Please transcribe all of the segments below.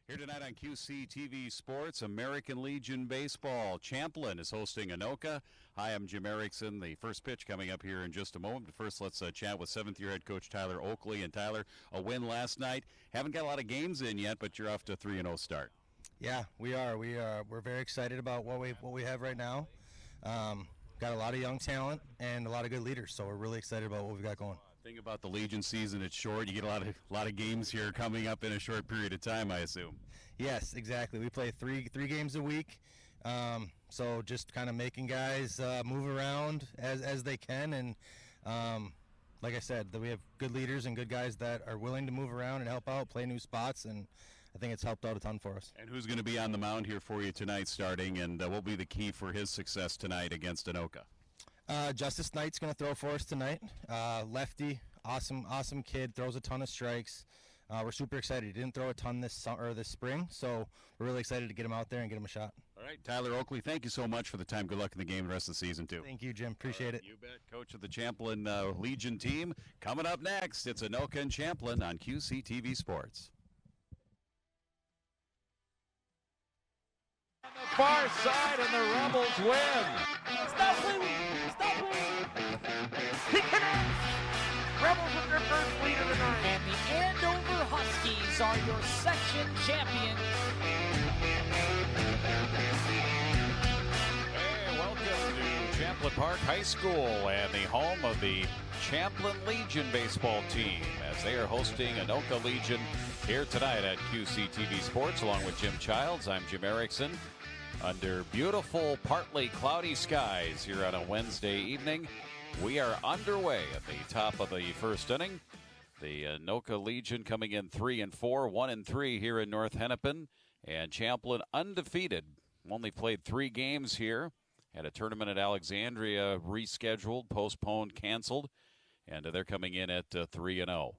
Here tonight on QCTV Sports, American Legion Baseball. Champlin is hosting Anoka. Hi, I'm Jim Erickson. The first pitch coming up here in just a moment. But first, let's chat with seventh-year head coach Tyler Oakley. And Tyler, a win last night. Haven't got a lot of games in yet, but you're off to a 3-0 start. Yeah, we are. We're very excited about what we have right now. Got a lot of young talent and a lot of good leaders, so we're really excited about what we've got going. Thing about the Legion season, it's short. You get a lot of games here coming up in a short period of time, I assume. Yes, exactly. We play three games a week, so just kind of making guys move around as they can, and like I said, that we have good leaders and good guys that are willing to move around and help out, play new spots, and I think it's helped out a ton for us. And who's going to be on the mound here for you tonight starting, and what will be the key for his success tonight against Anoka? Justice Knight's going to throw for us tonight. Lefty, awesome kid, throws a ton of strikes. We're super excited. He didn't throw a ton this spring, so we're really excited to get him out there and get him a shot. All right, Tyler Oakley, thank you so much for the time. Good luck in the game the rest of the season, too. Thank you, Jim. Appreciate it. You bet. Coach of the Champlin Legion team. Coming up next, it's Anoka and Champlin on QCTV Sports. On the far side, and the Rebels win. Stop bleeding! Stop bleeding! He connects! Rebels with their first lead of the night. And the Andover Huskies are your section champion. Hey, welcome to Champlin Park High School and the home of the Champlin Legion baseball team as they are hosting Anoka Legion here tonight at QCTV Sports. Along with Jim Childs, I'm Jim Erickson. Under beautiful, partly cloudy skies here on a Wednesday evening, we are underway at the top of the first inning. The Anoka Legion coming in 3-4, 1-3 here in North Hennepin, and Champlin undefeated. Only played 3 games here. Had a tournament at Alexandria rescheduled, postponed, canceled, and they're coming in at 3-0.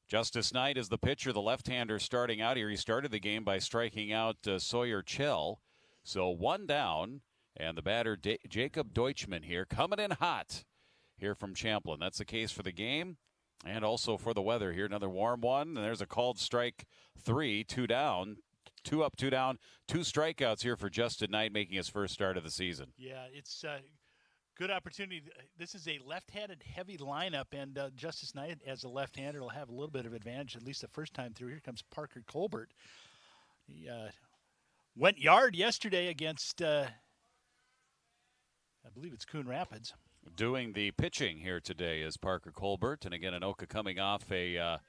Justice Knight is the pitcher, the left-hander starting out here. He started the game by striking out Sawyer Chell. So 1 down, and the batter Jacob Deutschman here coming in hot here from Champlin. That's the case for the game and also for the weather here. Another warm one, and there's a called strike 3, 2 down. 2 up, 2 down, 2 strikeouts here for Justin Knight, making his first start of the season. Yeah, it's a good opportunity. This is a left-handed heavy lineup, and Justice Knight, as a left-hander, will have a little bit of advantage, at least the first time through. Here comes Parker Colbert. He went yard yesterday against, I believe it's Coon Rapids. Doing the pitching here today is Parker Colbert, and again, Anoka coming off a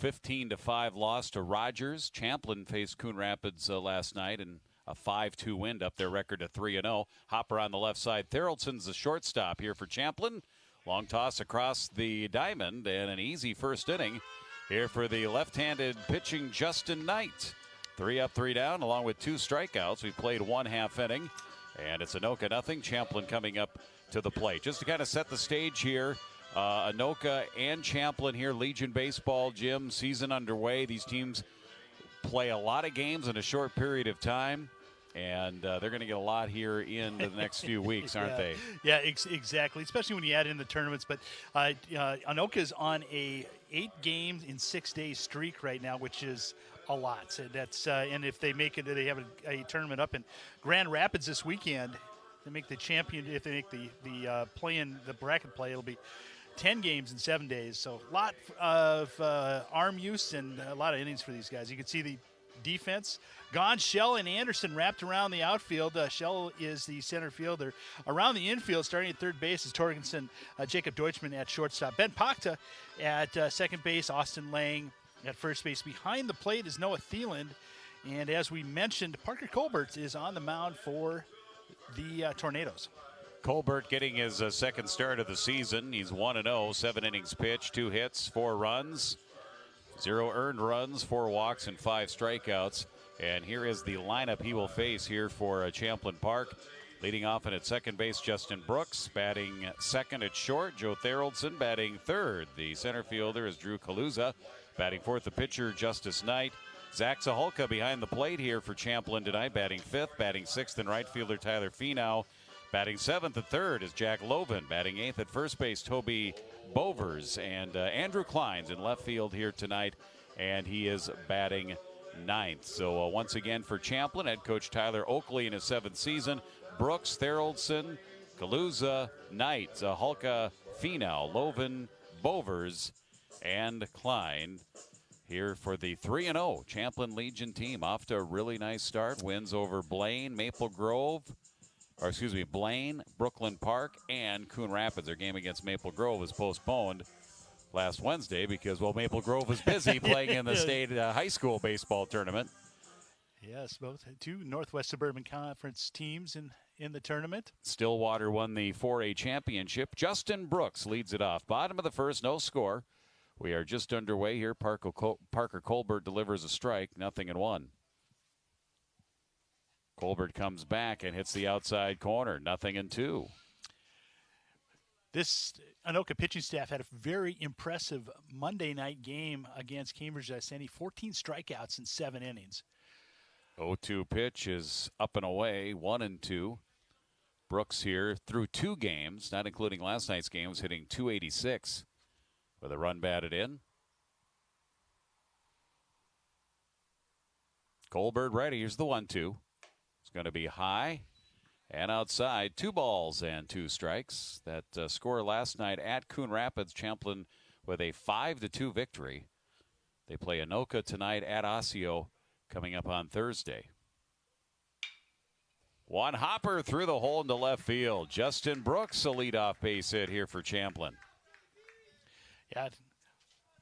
15-5 loss to Rogers. Champlin faced Coon Rapids last night in a 5-2 win, up their record to 3-0. Hopper on the left side. Theraldson's the shortstop here for Champlin. Long toss across the diamond, and an easy first inning here for the left-handed pitching Justin Knight. 3 up, 3 down, along with 2 strikeouts. We played 1 half inning, and it's Anoka nothing. Champlin coming up to the plate. Just to kind of set the stage here, Anoka and Champlin here, Legion Baseball, Jim, season underway. These teams play a lot of games in a short period of time, and they're going to get a lot here in the next few weeks, aren't they? Yeah, exactly, especially when you add in the tournaments. But Anoka's on a 8 games in 6 days streak right now, which is a lot. So that's and if they make it, they have a tournament up in Grand Rapids this weekend. They make the champion. If they make the play in the bracket play, it'll be 10 games in 7 days. So a lot of arm use and a lot of innings for these guys. You can see the defense. Gone, Shell and Anderson wrapped around the outfield. Shell is the center fielder. Around the infield, starting at third base, is Torgensen, Jacob Deutschman at shortstop. Ben Pakta at second base, Austin Lang at first base. Behind the plate is Noah Thieland. And as we mentioned, Parker Colbert is on the mound for the Tornadoes. Colbert getting his second start of the season. He's 1-0, 7 innings pitched, 2 hits, 4 runs, 0 earned runs, 4 walks, and 5 strikeouts. And here is the lineup he will face here for Champlin Park. Leading off and at second base, Justin Brooks. Batting second at short, Joe Theraldson. Batting third, the center fielder is Drew Kaluza. Batting fourth, the pitcher, Justice Knight. Zach Zaholka behind the plate here for Champlin tonight, batting fifth. Batting sixth in right fielder, Tyler Finau. Batting seventh at third is Jack Loven. Batting eighth at first base, Toby Bovers. And Andrew Klein's in left field here tonight, and he is batting 9th. So once again for Champlin, head coach Tyler Oakley in his 7th season. Brooks, Theraldson, Kaluza, Knight, Hulka, Finau, Loven, Bovers, and Klein here for the 3-0 Champlin Legion team. Off to a really nice start. Wins over Blaine, Blaine, Brooklyn Park, and Coon Rapids. Their game against Maple Grove was postponed last Wednesday because, well, Maple Grove was busy playing in the state high school baseball tournament. Yes, both two Northwest Suburban Conference teams in the tournament. Stillwater won the 4A championship. Justin Brooks leads it off. Bottom of the first, no score. We are just underway here. Parker Colbert delivers a strike, 0-1. Colbert comes back and hits the outside corner, 0-2. This Anoka pitching staff had a very impressive Monday night game against Cambridge Iceni. 14 strikeouts in 7 innings. 0-2 pitch is up and away, 1-2. Brooks here through 2 games, not including last night's game, was hitting .286 with a run batted in. Colbert ready. Here's the 1-2. It's going to be high and outside. 2 balls and 2 strikes. That score last night at Coon Rapids. Champlin with a 5-2 victory. They play Anoka tonight at Osseo coming up on Thursday. One hopper through the hole into left field. Justin Brooks, a leadoff base hit here for Champlin. Yeah,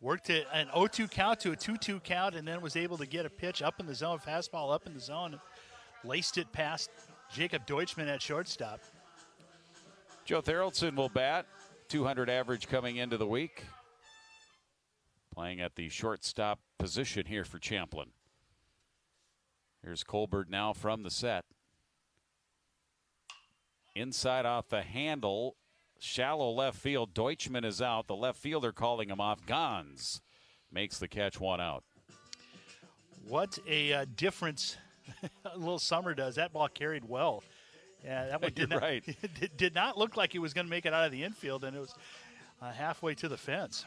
worked it an 0-2 count to a 2-2 count, and then was able to get a pitch up in the zone, fastball up in the zone, laced it past Jacob Deutschman at shortstop. Joe Theraldson will bat. 200 average coming into the week. Playing at the shortstop position here for Champlin. Here's Colbert now from the set. Inside off the handle. Shallow left field. Deutschman is out. The left fielder calling him off. Gons makes the catch, 1 out. What a difference Little Summer does. That ball carried well. Yeah, that one did not, right. did not look like he was going to make it out of the infield, and it was halfway to the fence.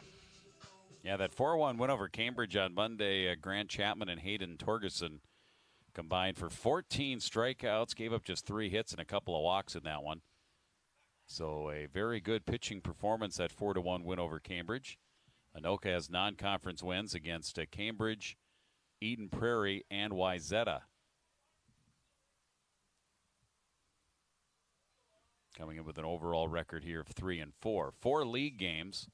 Yeah, that 4-1 win over Cambridge on Monday. Grant Chapman and Hayden Torgerson combined for 14 strikeouts, gave up just 3 hits and a couple of walks in that one. So a very good pitching performance, that 4-1 win over Cambridge. Anoka has non-conference wins against Cambridge, Eden Prairie, and Wayzata. Coming in with an overall record here of 3-4. 4 league games.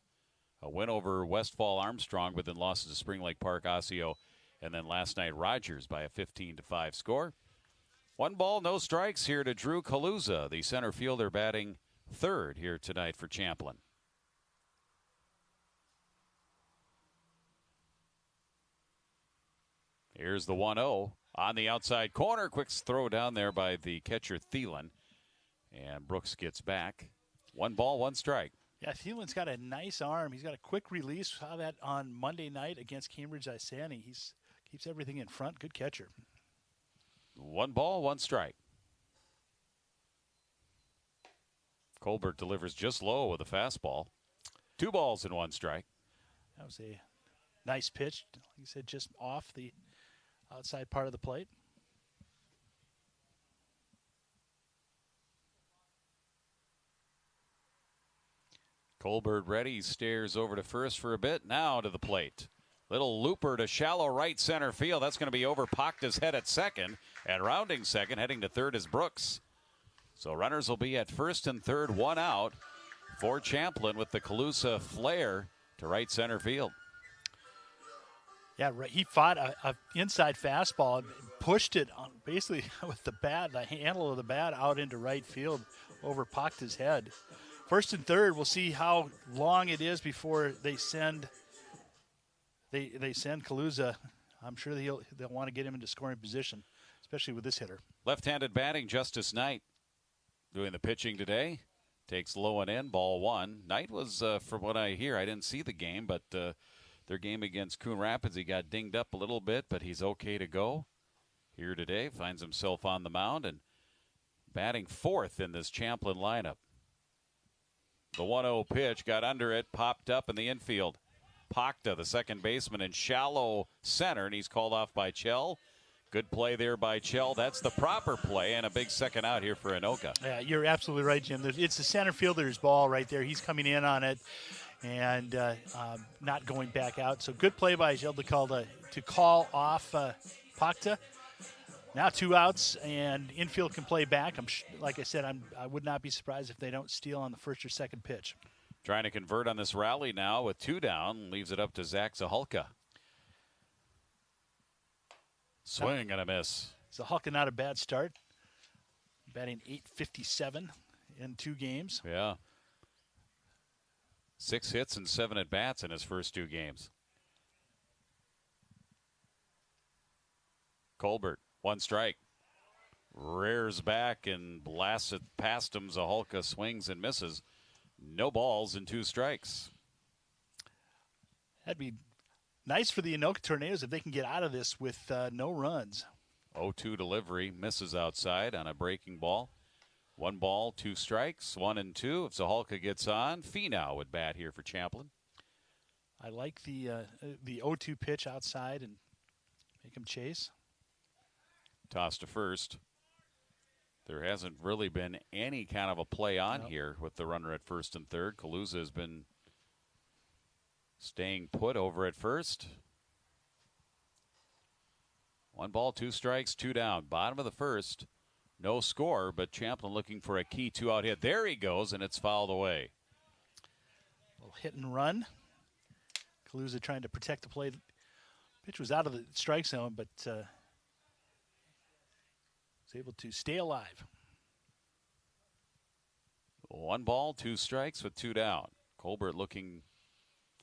A win over Westfall Armstrong, but then losses to Spring Lake Park, Osseo, and then last night Rogers by a 15-5 score. 1 ball, no strikes here to Drew Kaluza, the center fielder, batting third here tonight for Champlin. Here's the 1-0 on the outside corner. Quick throw down there by the catcher Thielen. And Brooks gets back. 1 ball, 1 strike. Yeah, Thielen's got a nice arm. He's got a quick release. Saw that on Monday night against Cambridge Iceni. He keeps everything in front. Good catcher. 1 ball, 1 strike. Colbert delivers just low with a fastball. 2 balls and 1 strike. That was a nice pitch. Like you said, just off the outside part of the plate. Colbert ready, stares over to first for a bit, now to the plate. Little looper to shallow right center field. That's going to be over Pakta's head at second. And rounding second, heading to third is Brooks. So runners will be at first and third, 1 out for Champlin with the Kaluza flare to right center field. Yeah, right. He fought a inside fastball and pushed it on basically with the bat, the handle of the bat, out into right field over Pakta's head. First and third, we'll see how long it is before they send Kaluza. I'm sure they'll want to get him into scoring position, especially with this hitter. Left-handed batting, Justice Knight doing the pitching today. Takes low and in, ball 1. Knight was, from what I hear, I didn't see the game, but their game against Coon Rapids, he got dinged up a little bit, but he's okay to go here today. Finds himself on the mound and batting 4th in this Champlin lineup. The 1-0 pitch got under it, popped up in the infield. Pakta, the second baseman, in shallow center, and he's called off by Chell. Good play there by Chell. That's the proper play, and a big second out here for Anoka. Yeah, you're absolutely right, Jim. It's the center fielder's ball right there. He's coming in on it and not going back out. So good play by Chell to call off Pakta. Now 2 outs, and infield can play back. Like I said, I would not be surprised if they don't steal on the first or second pitch. Trying to convert on this rally now with 2 down. Leaves it up to Zach Zahalka. Swing and a miss. Zahalka not a bad start. Batting .857 in 2 games. Yeah. 6 hits and 7 at-bats in his first 2 games. Colbert, 1 strike. Rears back and blasts it past him. Zahalka swings and misses. No balls and 2 strikes. That'd be nice for the Anoka Tornadoes if they can get out of this with no runs. 0-2 delivery, misses outside on a breaking ball. 1 ball, 2 strikes, 1-2. If Zahalka gets on, Finau would bat here for Champlin. I like the 0-2 pitch outside and make him chase. Toss to first. There hasn't really been any kind of a play on here with the runner at first and third. Kaluza has been staying put over at first. 1 ball, 2 strikes, 2 down. Bottom of the first. No score, but Champlin looking for a key 2-out hit. There he goes, and it's fouled away. A little hit and run. Kaluza trying to protect the play. Pitch was out of the strike zone, but was able to stay alive. 1 ball, 2 strikes with 2 down. Colbert looking,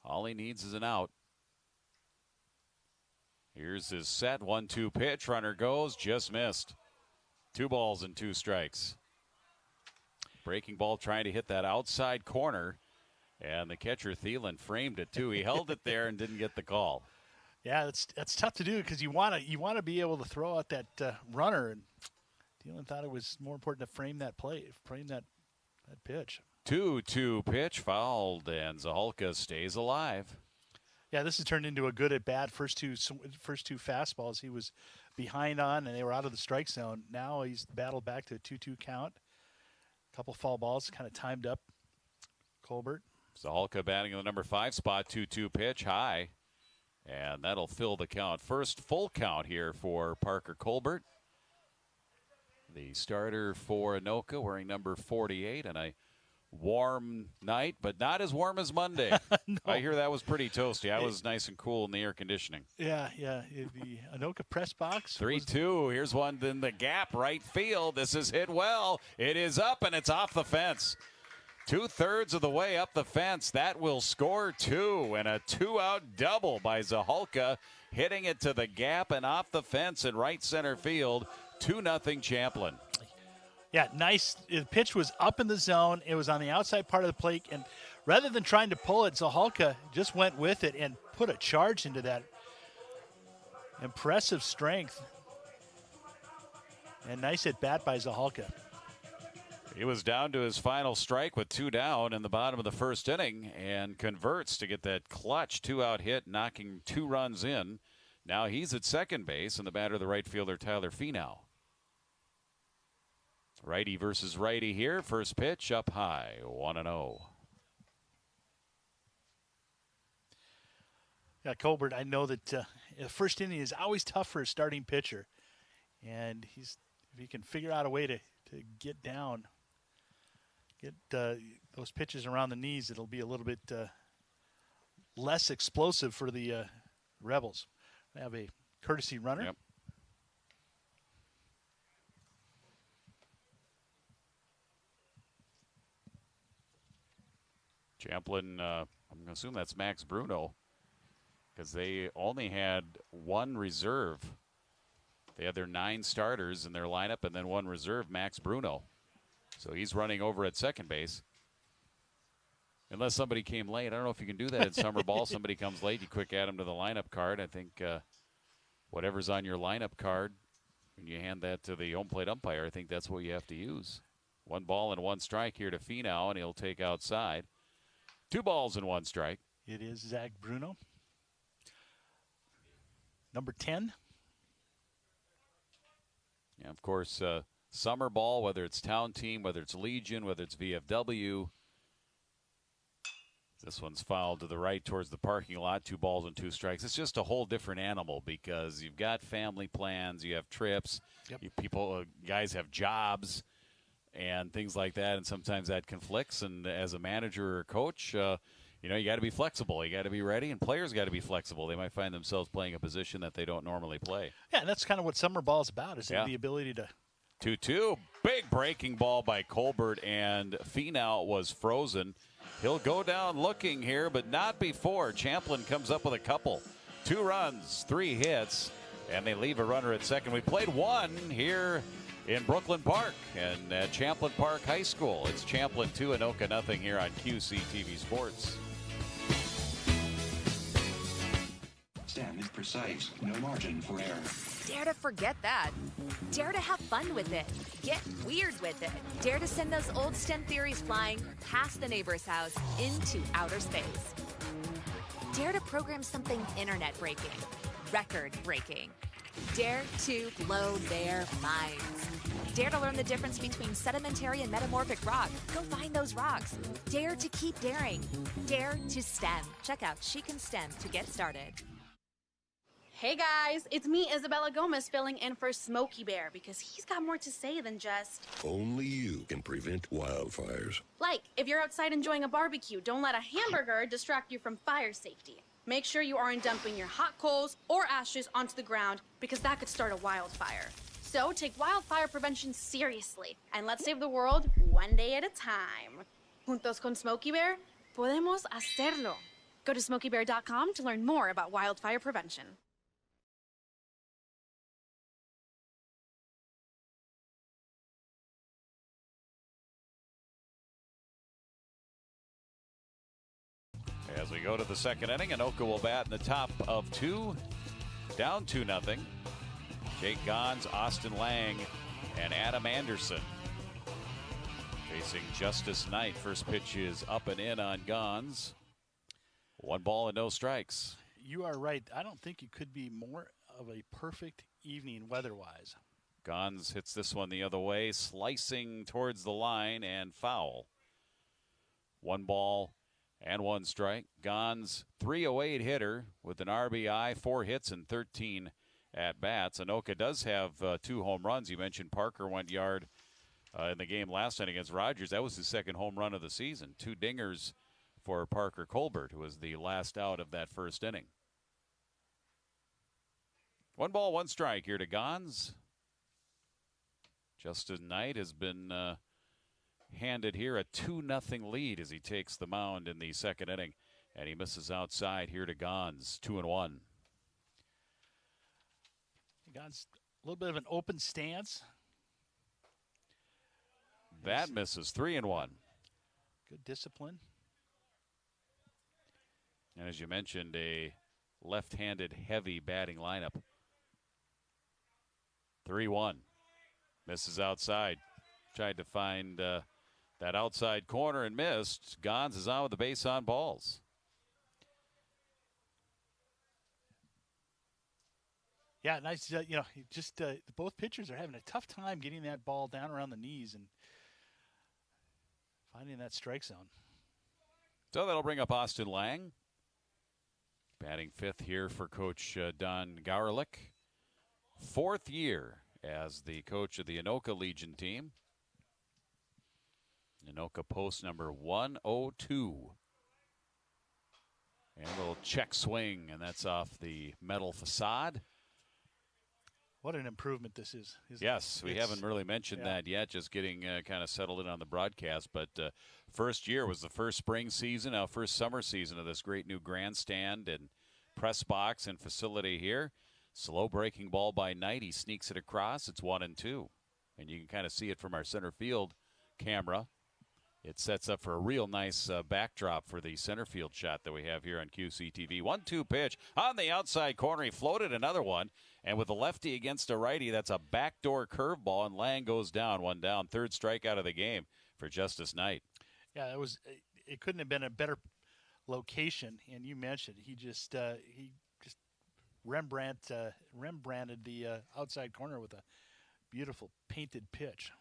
all he needs is an out. Here's his set, 1-2 pitch. Runner goes, just missed. 2 balls and 2 strikes. Breaking ball trying to hit that outside corner, and the catcher Thielen framed it too. He held it there and didn't get the call. Yeah, that's tough to do because you want to be able to throw out that runner, and Thielen thought it was more important to frame that pitch. 2-2 pitch fouled, and Zahalka stays alive. Yeah, this has turned into a good at bat. First two fastballs he was behind on, and they were out of the strike zone. Now he's battled back to a 2-2 count. A couple foul balls, kind of timed up. Colbert. Zahalka batting in the number 5 spot. 2-2 pitch high, and that'll fill the count. First full count here for Parker Colbert, the starter for Anoka, wearing number 48, and a warm night, but not as warm as Monday. No. I hear that was pretty toasty. I was nice and cool in the air conditioning. Yeah. The Anoka press box. 3-2. Here's one in the gap, right field. This is hit well. It is up, and it's off the fence. 2/3 of the way up the fence. That will score 2, and a 2-out double by Zahalka, hitting it to the gap and off the fence in right center field. 2-0 Champlin. Yeah, nice. The pitch was up in the zone. It was on the outside part of the plate, and rather than trying to pull it, Zahalka just went with it and put a charge into that. Impressive strength. And nice at bat by Zahalka. He was down to his final strike with 2 down in the bottom of the first inning and converts to get that clutch 2-out hit, knocking 2 runs in. Now he's at second base, and the batter, the right fielder, Tyler Finau. Righty versus righty here. First pitch up high, 1-0. Yeah, Colbert, I know that the first inning is always tough for a starting pitcher. And if he can figure out a way to get down, get those pitches around the knees, it'll be a little bit less explosive for the Rebels. They have a courtesy runner. Yep. Champlin, I'm going to assume that's Max Bruno, because they only had 1 reserve. They had their 9 starters in their lineup and then 1 reserve, Max Bruno. So he's running over at second base. Unless somebody came late. I don't know if you can do that in summer ball. Somebody comes late, you quick add them to the lineup card. I think whatever's on your lineup card, when you hand that to the home plate umpire, I think that's what you have to use. 1 ball and 1 strike here to Finau, and he'll take outside. 2 balls and 1 strike. It is Zach Bruno. Number 10. Yeah, of course, summer ball, whether it's town team, whether it's Legion, whether it's VFW. This one's fouled to the right towards the parking lot. 2 balls and 2 strikes. It's just a whole different animal because you've got family plans, you have trips, guys have jobs and things like that, and sometimes that conflicts. And as a manager or coach, you got to be flexible. You got to be ready, and players got to be flexible. They might find themselves playing a position that they don't normally play. Yeah, and that's kind of what summer ball is about, is the ability to. 2-2. Big breaking ball by Colbert, and Finau was frozen. He'll go down looking here, but not before. Champlin comes up with a couple. 2 runs, 3 hits, and they leave a runner at second. We played 1 here in Brooklyn Park and at Champlin Park High School. It's Champlin 2, Anoka nothing here on QCTV Sports. Stem is precise, no margin for error. Dare to forget that. Dare to have fun with it. Get weird with it. Dare to send those old STEM theories flying past the neighbor's house into outer space. Dare to program something internet-breaking, record-breaking. Dare to blow their minds. Dare to learn the difference between sedimentary and metamorphic rock. Go find those rocks. Dare to keep daring. Dare to STEM. Check out She Can STEM to get started. Hey guys, it's me, Isabella Gomez, filling in for Smokey Bear because he's got more to say than just... Only you can prevent wildfires. Like, if you're outside enjoying a barbecue, don't let a hamburger distract you from fire safety. Make sure you aren't dumping your hot coals or ashes onto the ground because that could start a wildfire. So take wildfire prevention seriously and let's save the world one day at a time. Juntos con Smokey Bear, podemos hacerlo. Go to smokeybear.com to learn more about wildfire prevention. As we go to the second inning, Anoka will bat in the top of 2, down 2-0. Jake Gons, Austin Lang, and Adam Anderson facing Justice Knight. First pitch is up and in on Gons. 1 ball and no strikes. You are right. I don't think it could be more of a perfect evening weather-wise. Gons hits this one the other way, slicing towards the line and foul. 1 ball and 1 strike. Gons, 308 hitter with an RBI, 4 hits and 13 at bats. Anoka does have 2 home runs. You mentioned Parker went yard in the game last night against Rogers. That was his 2nd home run of the season. 2 dingers for Parker Colbert, who was the last out of that first inning. 1 ball, 1 strike here to Gons. Justin Knight has been handed here a 2-0 lead as he takes the mound in the second inning, and he misses outside here to Gons. 2-1. Gons, a little bit of an open stance. That misses. 3-1. Good discipline. And as you mentioned, a left-handed heavy batting lineup. 3-1. Misses outside. Tried to find that outside corner and missed. Gons is on with the base on balls. Yeah, nice. Both pitchers are having a tough time getting that ball down around the knees and finding that strike zone. So that'll bring up Austin Lang. Batting 5th here for Coach Don Gowerlich. 4th year as the coach of the Anoka Legion team. Anoka post number 102. And a little check swing, and that's off the metal facade. What an improvement this is. Yes, we haven't really mentioned that yet, just getting kind of settled in on the broadcast. But first year was the first spring season, now first summer season of this great new grandstand and press box and facility here. Slow breaking ball by Knight. He sneaks it across. It's 1-2. And you can kind of see it from our center field camera. It sets up for a real nice backdrop for the center field shot that we have here on QCTV. 1-2 pitch on the outside corner. He floated another one. And with a lefty against a righty, that's a backdoor curveball, and Lang goes down, 1 down. 3rd strikeout of the game for Justice Knight. Yeah, it couldn't have been a better location. And you mentioned he just Rembrandted the outside corner with a beautiful painted pitch.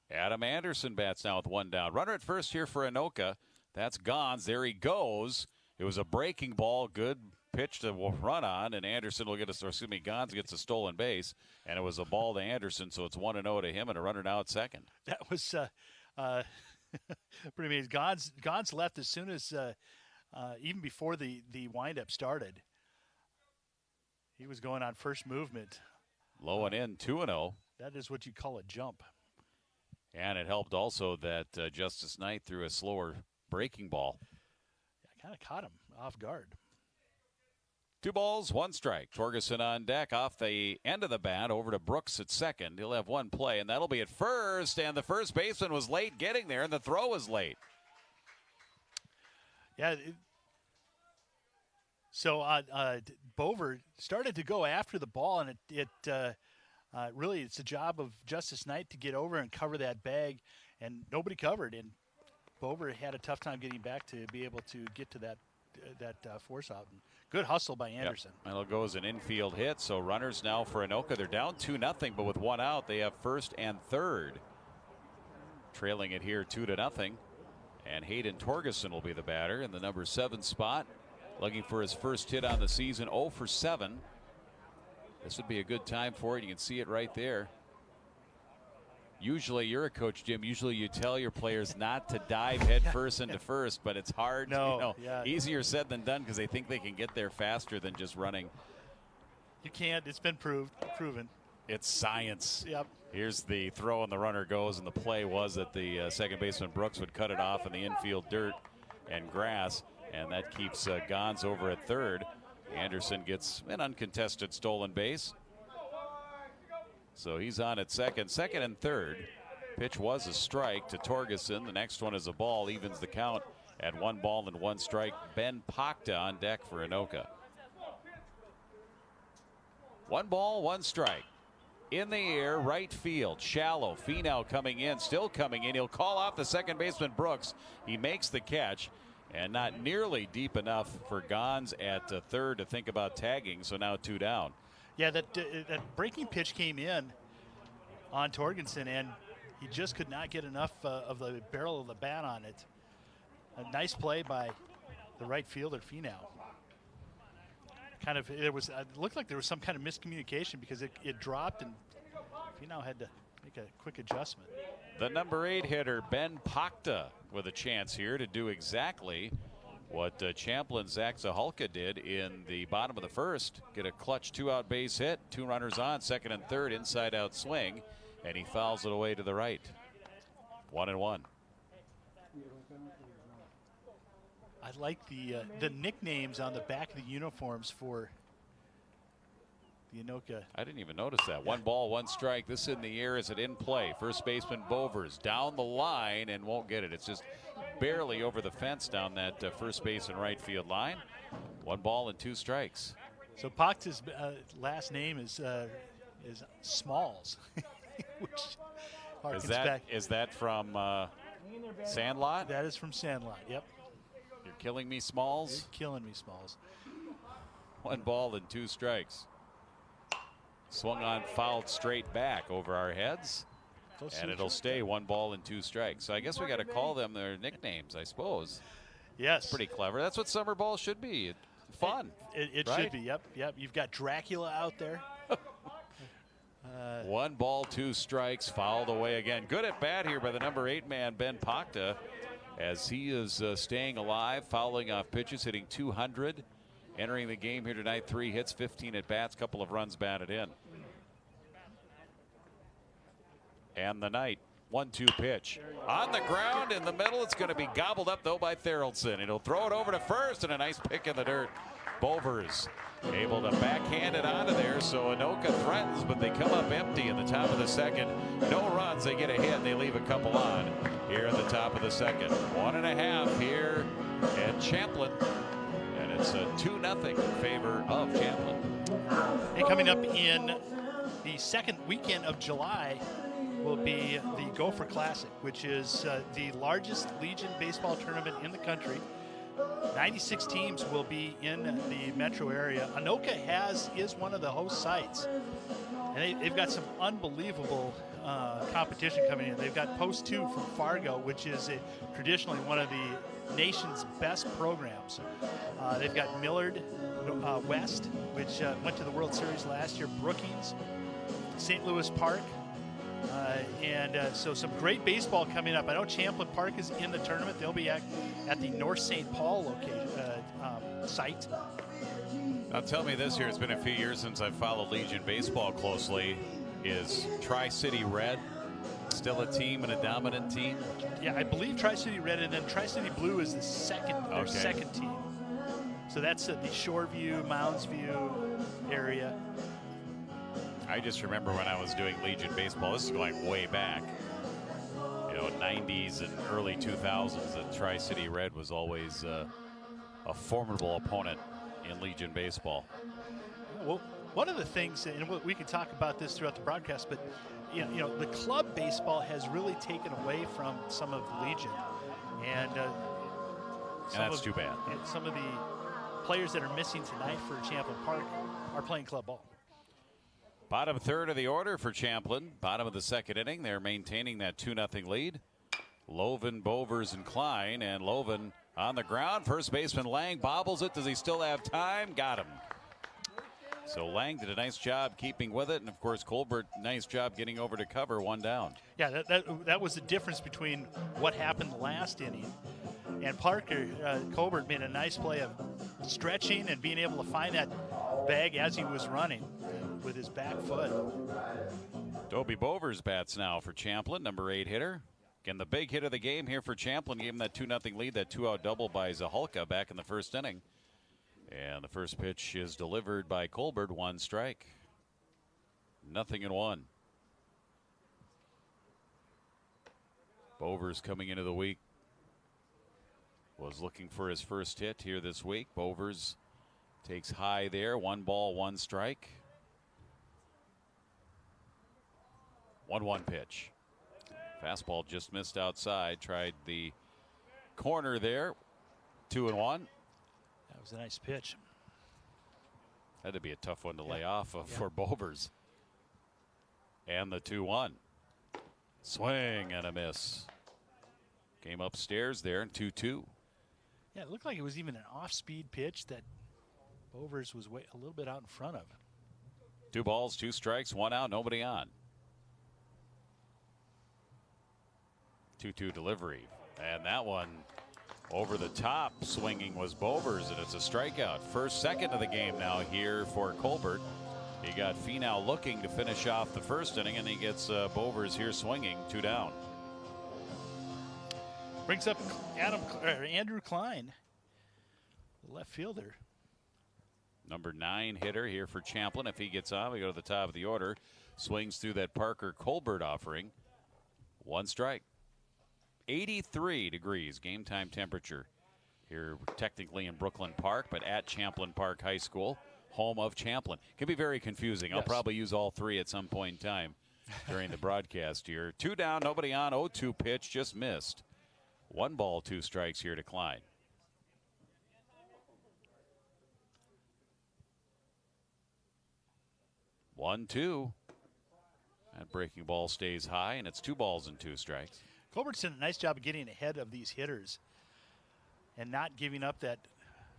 Adam Anderson bats now with one down. Runner at first here for Anoka. That's Gons. There he goes. It was a breaking ball. Good pitch to run on, and Anderson will get Gons gets a stolen base, and it was a ball to Anderson, so it's 1-0 to him and a runner now at second. That was pretty amazing. Gons left as soon as even before the windup started. He was going on first movement. Low and in, 2-0. That is what you call a jump. And it helped also that Justice Knight threw a slower breaking ball. I kind of caught him off guard. 2 balls, 1 strike. Torgerson on deck off the end of the bat over to Brooks at second. He'll have 1 play, and that'll be at first. And the first baseman was late getting there, and the throw was late. Yeah. So Bover started to go after the ball, and really it's the job of Justice Knight to get over and cover that bag, and nobody covered. And Bover had a tough time getting back to be able to get to that force out. And good hustle by Anderson. Yep. It'll go as an infield hit. So runners now for Anoka. They're down 2-0, but with 1 out, they have first and third. Trailing it here 2-0. And Hayden Torgerson will be the batter in the number 7 spot. Looking for his first hit on the season, 0 for 7. This would be a good time for it. You can see it right there. Usually, you're a coach, Jim. Usually you tell your players not to dive head first into first, but it's hard. No, easier said than done because they think they can get there faster than just running. You can't. It's been proven. It's science. Yep. Here's the throw, and the runner goes, and the play was that the second baseman Brooks would cut it off in the infield dirt and grass, and that keeps Gons over at third. Anderson gets an uncontested stolen base. So he's on at second and third. Pitch was a strike to Torgerson. The next one is a ball, evens the count at 1 ball and 1 strike. Ben Pachta on deck for Anoka. 1 ball, 1 strike. In the air, right field, shallow. Finau coming in, still coming in. He'll call off the second baseman Brooks. He makes the catch, and not nearly deep enough for Gons at third to think about tagging. So now 2 down. Yeah, that breaking pitch came in on Torgerson, and he just could not get enough of the barrel of the bat on it. A nice play by the right fielder, Finau. It looked like there was some kind of miscommunication because it dropped, and Finau had to make a quick adjustment. The number 8 hitter, Ben Pachta, with a chance here to do exactly what Champlin Zach Zahalka did in the bottom of the first. Get a clutch 2-out base hit, 2 runners on, second and third, inside out swing, and he fouls it away to the right. 1-1. I like the nicknames on the back of the uniforms for the Anoka. I didn't even notice that. 1 ball, 1 strike. This in the air. Is it in play? First baseman Bovers down the line and won't get it. It's just barely over the fence down that first base and right field line. 1 ball and 2 strikes. So Pachta's last name is Smalls, which is that from Sandlot? That is from Sandlot. Yep. You're killing me, Smalls. You're killing me, Smalls. 1 ball and 2 strikes. Swung on, fouled straight back over our heads. And it'll stay 1 ball and 2 strikes. So I guess we got to call them their nicknames, I suppose. Yes. Pretty clever. That's what summer ball should be. Fun. It right? should be. Yep. You've got Dracula out there. 1 ball, 2 strikes, fouled away again. Good at bat here by the number 8 man, Ben Pachta, as he is staying alive, fouling off pitches, hitting 200. Entering the game here tonight, 3 hits, 15 at bats, couple of runs batted in. And the Knight, 1-2 pitch. On the ground in the middle, it's going to be gobbled up though by Theraldson. And he'll throw it over to first, and a nice pick in the dirt. Bovers able to backhand it out of there, so Anoka threatens, but they come up empty in the top of the second. No runs, they get a hit, and they leave a couple on here in the top of the second. 1.5 here at Champlin. It's a 2-0 in favor of Champlin. And coming up in the second weekend of July will be the Gopher Classic, which is the largest Legion baseball tournament in the country. 96 teams will be in the metro area. Anoka is one of the host sites, and they've got some unbelievable competition coming in. They've got Post 2 from Fargo, which is traditionally one of the nation's best programs. They've got Millard West, which went to the World Series last year, Brookings, St. Louis Park, so some great baseball coming up. I know Champlin Park is in the tournament. They'll be at the North St. Paul location site. Now tell me this here, it's been a few years since I've followed Legion baseball closely. Is Tri-City Red still a team and a dominant team? Yeah, I believe Tri-City Red, and then Tri-City Blue is their second team. So that's the Shoreview, Moundsview area. I just remember when I was doing Legion baseball, this is going way back, 90s and early 2000s, that Tri-City Red was always a formidable opponent in Legion baseball. Well, one of the things, and we can talk about this throughout the broadcast, but the club baseball has really taken away from some of Legion, and that's too bad. And some of the players that are missing tonight for Champlin Park are playing club ball. Bottom third of the order for Champlin. Bottom of the second inning. They're maintaining that 2-0 lead. Loven, Bovers, and Klein. And Loven on the ground. First baseman Lang bobbles it. Does he still have time? Got him. So Lang did a nice job keeping with it. And, of course, Colbert, nice job getting over to cover, one down. Yeah, that was the difference between what happened last inning. And Parker, Colbert made a nice play of stretching and being able to find that bag as he was running with his back foot. Dobie Bovers bats now for Champlin, number 8 hitter. Again, the big hit of the game here for Champlin gave him that 2-0 lead, that 2-out double by Zahalka back in the first inning. And the first pitch is delivered by Colbert, 1 strike. 0-1. Bovers coming into the week was looking for his first hit here this week. Bovers takes high there, 1 ball, 1 strike. 1-1 pitch. Fastball just missed outside. Tried the corner there. 2-1. That was a nice pitch. Had to be a tough one to lay off of for Bovers. And the 2-1. Swing and a miss. Came upstairs there in 2-2. Yeah, it looked like it was even an off-speed pitch that Bovers was a little bit out in front of. 2 balls, 2 strikes, 1 out, nobody on. 2-2 delivery. And that one over the top swinging was Bovers, and it's a strikeout. First, second of the game now here for Colbert. He got Finau looking to finish off the first inning, and he gets Bovers here swinging, 2 down. Brings up Andrew Klein, the left fielder. Number 9 hitter here for Champlin. If he gets on, we go to the top of the order. Swings through that Parker Colbert offering. 1 strike. 83 degrees game time temperature here, technically in Brooklyn Park, but at Champlin Park High School, home of Champlin. Can be very confusing. Yes. I'll probably use all 3 at some point in time during the broadcast here. 2 down, nobody on. 0-2 pitch, just missed. 1 ball, 2 strikes here to Klein. One, 2. That breaking ball stays high, and it's 2 balls and 2 strikes. Colbert's done a nice job of getting ahead of these hitters and not giving up that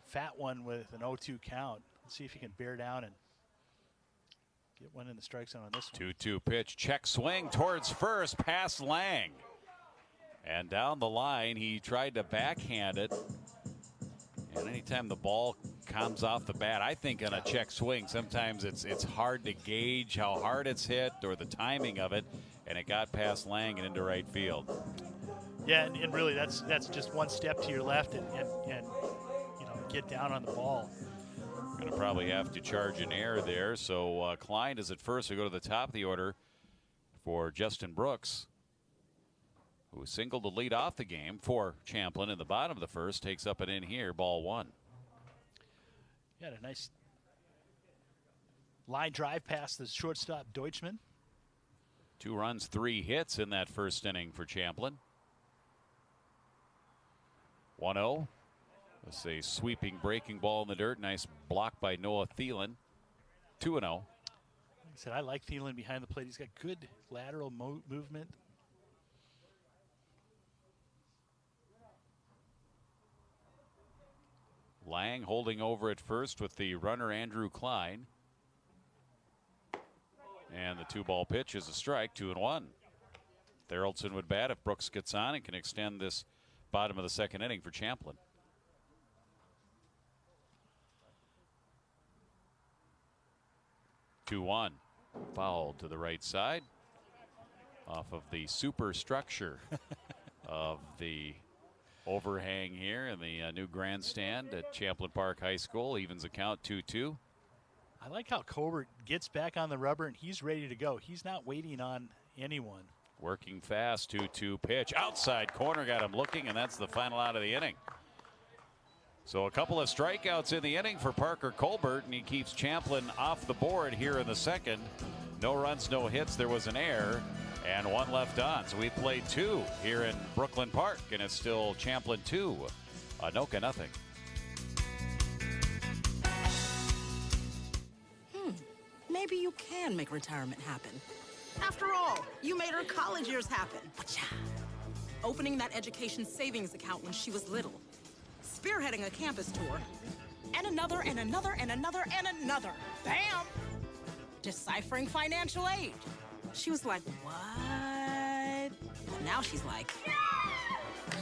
fat one with an 0-2 count. Let's see if he can bear down and get one in the strike zone on this one. 2-2 pitch, check swing towards first, past Lang. And down the line, he tried to backhand it. And anytime the ball comes off the bat, I think on a check swing, sometimes it's hard to gauge how hard it's hit or the timing of it. And it got past Lang and into right field. Yeah, and really that's just one step to your left and get down on the ball. Going to probably have to charge an error there. So Klein is at first. We go to the top of the order for Justin Brooks, who singled the lead off the game for Champlin in the bottom of the first. Takes up and in here, ball 1. Yeah, a nice line drive past the shortstop Deutschman. 2 runs, 3 hits in that first inning for Champlin. 1-0. That's a sweeping breaking ball in the dirt. Nice block by Noah Thielen. 2-0. Like I said, I like Thielen behind the plate. He's got good lateral movement. Lang holding over at first with the runner Andrew Klein. And the 2-ball pitch is a strike, 2-1. Theraldson would bat if Brooks gets on and can extend this bottom of the second inning for Champlin. 2-1. Foul to the right side off of the superstructure of the overhang here in the new grandstand at Champlin Park High School. Evens the count 2-2. I like how Colbert gets back on the rubber and he's ready to go. He's not waiting on anyone. Working fast, 2-2 pitch. Outside corner, got him looking, and that's the final out of the inning. So a couple of strikeouts in the inning for Parker Colbert, and he keeps Champlin off the board here in the second. No runs, no hits. There was an error, and one left on. So we played 2 here in Brooklyn Park, and it's still Champlin 2, Anoka nothing. Maybe you can make retirement happen. After all, you made her college years happen. Opening that education savings account when she was little. Spearheading a campus tour. And another, and another, and another, and another. Bam! Deciphering financial aid. She was like, what? But now she's like,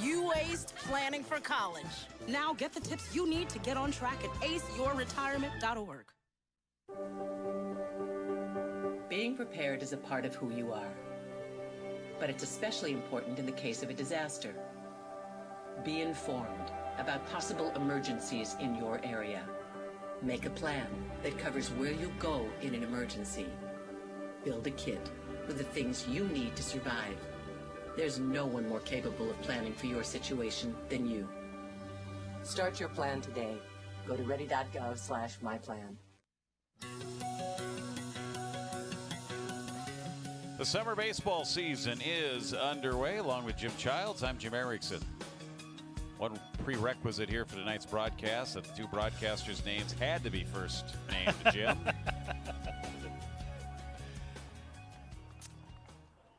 you aced planning for college. Now get the tips you need to get on track at aceyourretirement.org. Being prepared is a part of who you are, but it's especially important in the case of a disaster. Be informed about possible emergencies in your area. Make a plan that covers where you go in an emergency. Build a kit with the things you need to survive. There's no one more capable of planning for your situation than you. Start your plan today. Go to ready.gov/myplan. The summer baseball season is underway. Along with Jim Childs, I'm Jim Erickson. One prerequisite here for tonight's broadcast that the two broadcasters' names had to be first named, Jim.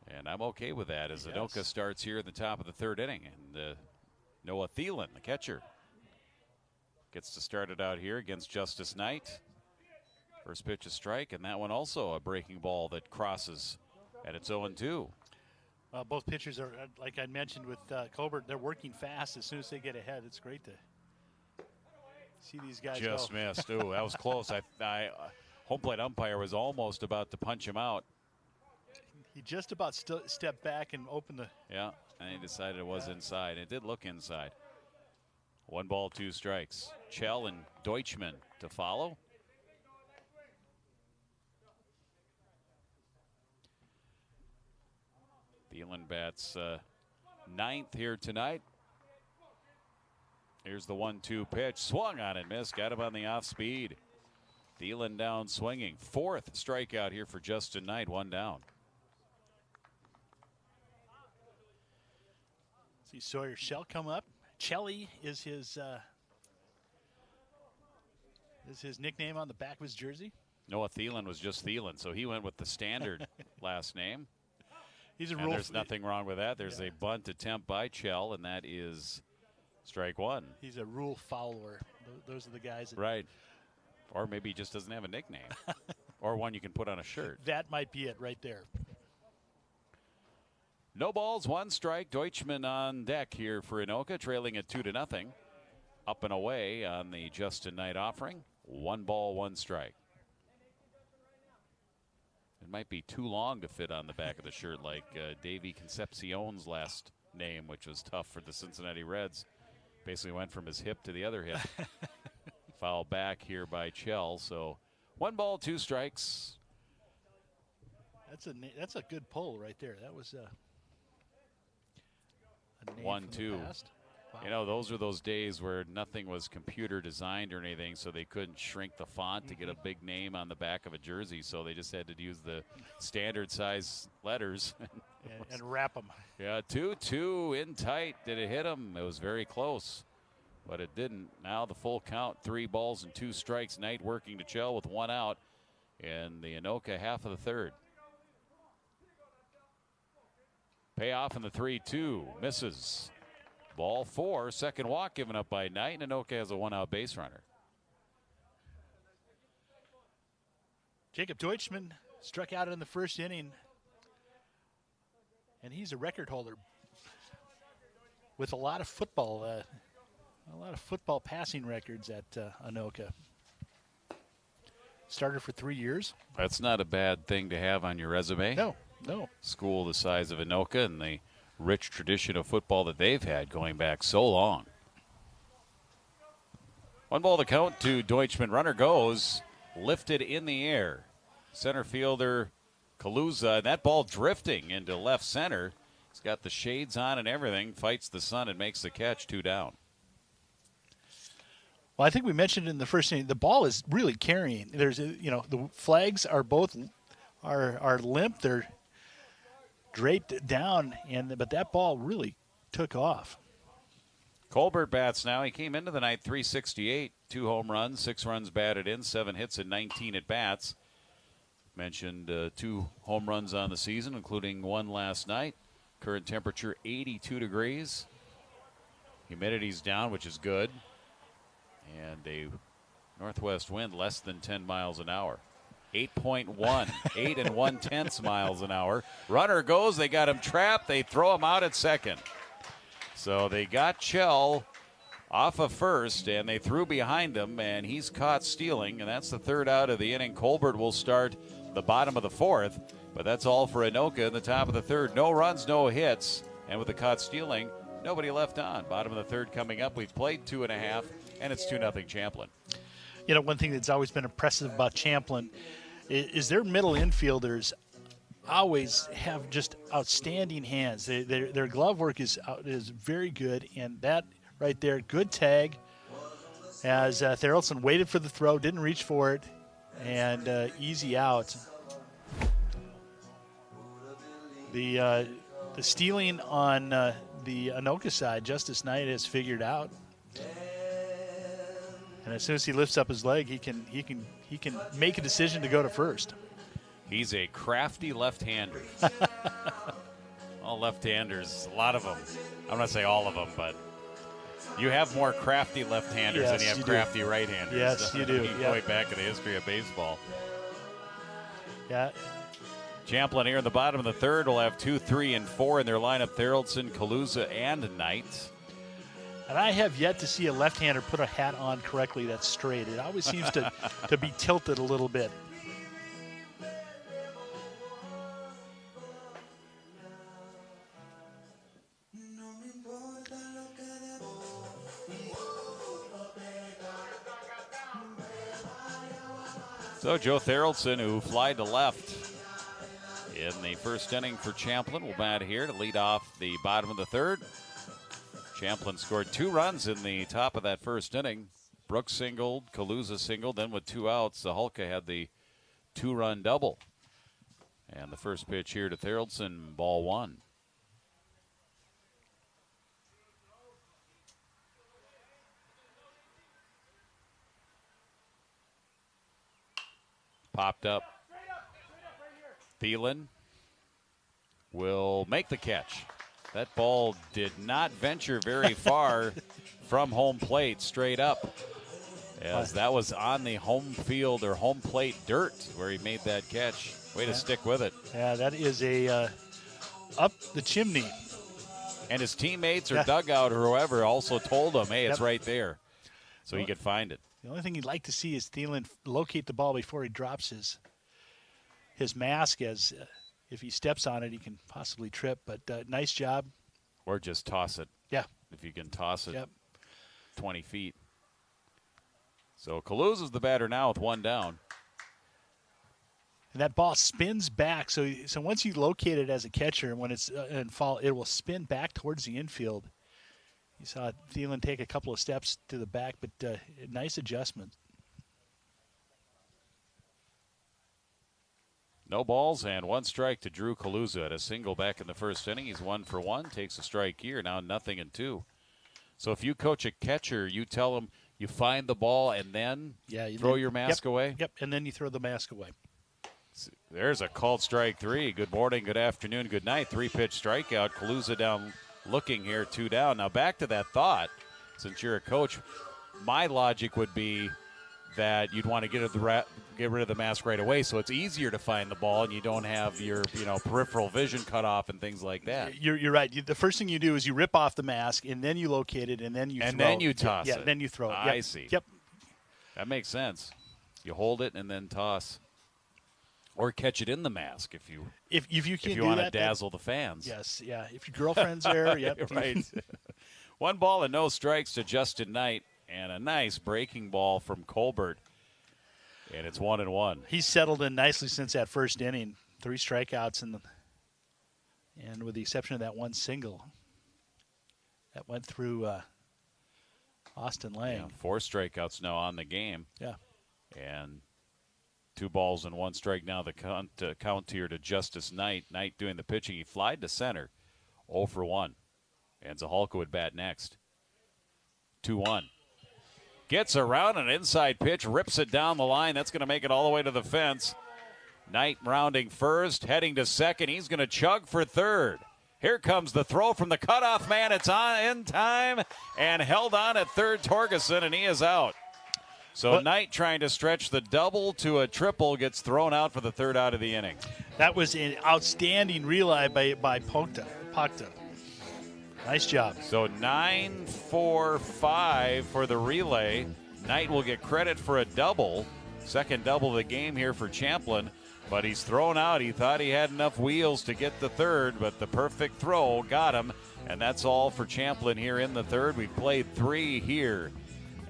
And I'm okay with that as Anoka starts here at the top of the third inning. And Noah Thielen, the catcher, gets to start it out here against Justice Knight. First pitch, a strike, and that one also a breaking ball that crosses. And it's 0-2. Both pitchers are, like I mentioned with Colbert, they're working fast as soon as they get ahead. It's great to see these guys just go. missed. Ooh, that was close. Home plate umpire was almost about to punch him out. He just about stepped back and opened the... Yeah, and he decided it was inside. It did look inside. 1 ball, 2 strikes. Chell and Deutschman to follow. Thielen bats 9th here tonight. Here's the 1-2 pitch. Swung on and missed. Got him on the off speed. Thielen down swinging. 4th strikeout here for Justin Knight. 1 down. See Sawyer Shell come up. Chelly is his nickname on the back of his jersey. Noah Thielen was just Thielen, so he went with the standard last name. He's a and there's nothing wrong with that. There's a bunt attempt by Chell, and that is strike 1. He's a rule follower. Those are the guys that... Right. Or maybe he just doesn't have a nickname. Or one you can put on a shirt. That might be it right there. No balls, 1 strike. Deutschman on deck here for Anoka, trailing at 2-0. Up and away on the Justin Knight offering. 1 ball, 1 strike. It might be too long to fit on the back of the shirt like Davey Concepcion's last name, which was tough for the Cincinnati Reds. Basically went from his hip to the other hip. Foul back here by Chell. So 1 ball, 2 strikes. That's a good pull right there. That was a name 1-2. Wow. You know, those were those days where nothing was computer designed or anything, so they couldn't shrink the font to get a big name on the back of a jersey, so they just had to use the standard size letters. and wrap them. Yeah, 2-2 in tight. Did it hit him? It was very close. but it didn't. Now the full count, 3 balls and 2 strikes. Knight working to Chell with 1 out in the Anoka half of the third. Payoff in the 3-2. Misses. Ball 4. Second walk given up by Knight, and Anoka has a 1-out base runner. Jacob Deutschman struck out in the first inning, and he's a record holder with a lot of football passing records at Anoka. Started for 3 years. That's not a bad thing to have on your resume. No. School the size of Anoka and the rich tradition of football that they've had going back so long. 1 ball to count to Deutschman. Runner goes. Lifted in the air. Center fielder Kaluza, and that ball drifting into left center. He's got the shades on and everything, fights the sun and makes the catch, 2 down. Well, I think we mentioned in the first inning, the ball is really carrying. There's, the flags are both are limp. They're draped down, but that ball really took off. Colbert bats now. He came into the night 368, 2 home runs, 6 runs batted in, 7 hits and 19 at bats. Mentioned 2 home runs on the season, including 1 last night. Current temperature 82 degrees. Humidity's down, which is good. And a northwest wind less than 10 miles an hour. 8.1, 8 1/10 miles an hour. Runner goes. They got him trapped. They throw him out at second. So they got Chell off of first, and they threw behind him, and he's caught stealing, and that's the 3rd out of the inning. Colbert will start the bottom of the 4th, but that's all for Anoka in the top of the 3rd. No runs, no hits, and with the caught stealing, nobody left on. Bottom of the 3rd coming up. We've played 2.5, and it's 2-0 Champlin. One thing that's always been impressive about Champlin is their middle infielders always have just outstanding hands. Their glove work is very good, and that right there, good tag, as Therrelson waited for the throw, didn't reach for it, and easy out. The stealing on the Anoka side, Justice Knight has figured out, and as soon as he lifts up his leg, he can make a decision to go to first. He's a crafty left-hander. All left-handers, a lot of them. I'm not going to say all of them, but you have more crafty left-handers than you have crafty right-handers. Yes, you do. Going back in the history of baseball. Yeah. Champlin here in the bottom of the 3rd will have 2, 3, and 4 in their lineup. Therrelson, Kaluza, and Knight. And I have yet to see a left-hander put a hat on correctly that's straight. It always seems to be tilted a little bit. So Joe Therrelson, who flied to left in the first inning for Champlin, will bat here to lead off the bottom of the 3rd. Champlin scored 2 runs in the top of that first inning. Brooks singled, Kaluza singled, then with 2 outs, the Hulka had the 2-run double. And the first pitch here to Therrelson, ball 1. Popped up. Thielen will make the catch. That ball did not venture very far from home plate, straight up, as that was on the home field or home plate dirt where he made that catch. Way to stick with it. Yeah, that is a up the chimney. And his teammates or dugout or whoever also told him, hey, it's right there, so he could find it. The only thing he'd like to see is Thielen locate the ball before he drops his mask, as if he steps on it, he can possibly trip. But nice job. Or just toss it. Yeah. If you can toss it 20 feet. So Kaluza's the batter now with 1 down. And that ball spins back. So once you locate it as a catcher, when it's in fall, it will spin back towards the infield. You saw Thielen take a couple of steps to the back, but nice adjustment. No balls and 1 strike to Drew Kaluza at a single back in the first inning. He's 1 for 1, takes a strike here, now 0-2. So if you coach a catcher, you tell him you find the ball and then throw your mask away? Yep, and then you throw the mask away. There's a called strike 3. Good morning, good afternoon, good night. 3-pitch strikeout. Kaluza down looking here, 2 down. Now back to that thought, since you're a coach, my logic would be that you'd want to get rid of the mask right away, so it's easier to find the ball and you don't have your peripheral vision cut off and things like that. You're right. The first thing you do is you rip off the mask and then you locate it and then you toss it. Yeah, then you throw it. I see. Yep. That makes sense. You hold it and then toss. Or catch it in the mask if you want to dazzle the fans. Yes, yeah. If your girlfriend's there, yep. Right. 1 ball and no strikes to Justin Knight, and a nice breaking ball from Colbert. And it's 1-1. He's settled in nicely since that first inning. 3 strikeouts and with the exception of that one single that went through Austin Lang. Yeah, 4 strikeouts now on the game. Yeah. And 2 balls and 1 strike now. The count here to Justice Knight. Knight doing the pitching. He flied to center. 0 for 1. And Zahalka would bat next. 2-1. Gets around an inside pitch. Rips it down the line. That's going to make it all the way to the fence. Knight rounding first. Heading to second. He's going to chug for third. Here comes the throw from the cutoff man. It's on in time. And held on at third, Torgerson. And he is out. So Knight trying to stretch the double to a triple gets thrown out for the 3rd out of the inning. That was an outstanding relay by Pokta. Nice job. So 9-4-5 for the relay. Knight will get credit for a double. 2nd double of the game here for Champlin. But he's thrown out. He thought he had enough wheels to get the 3rd, but the perfect throw got him. And that's all for Champlin here in the 3rd. We've played 3 here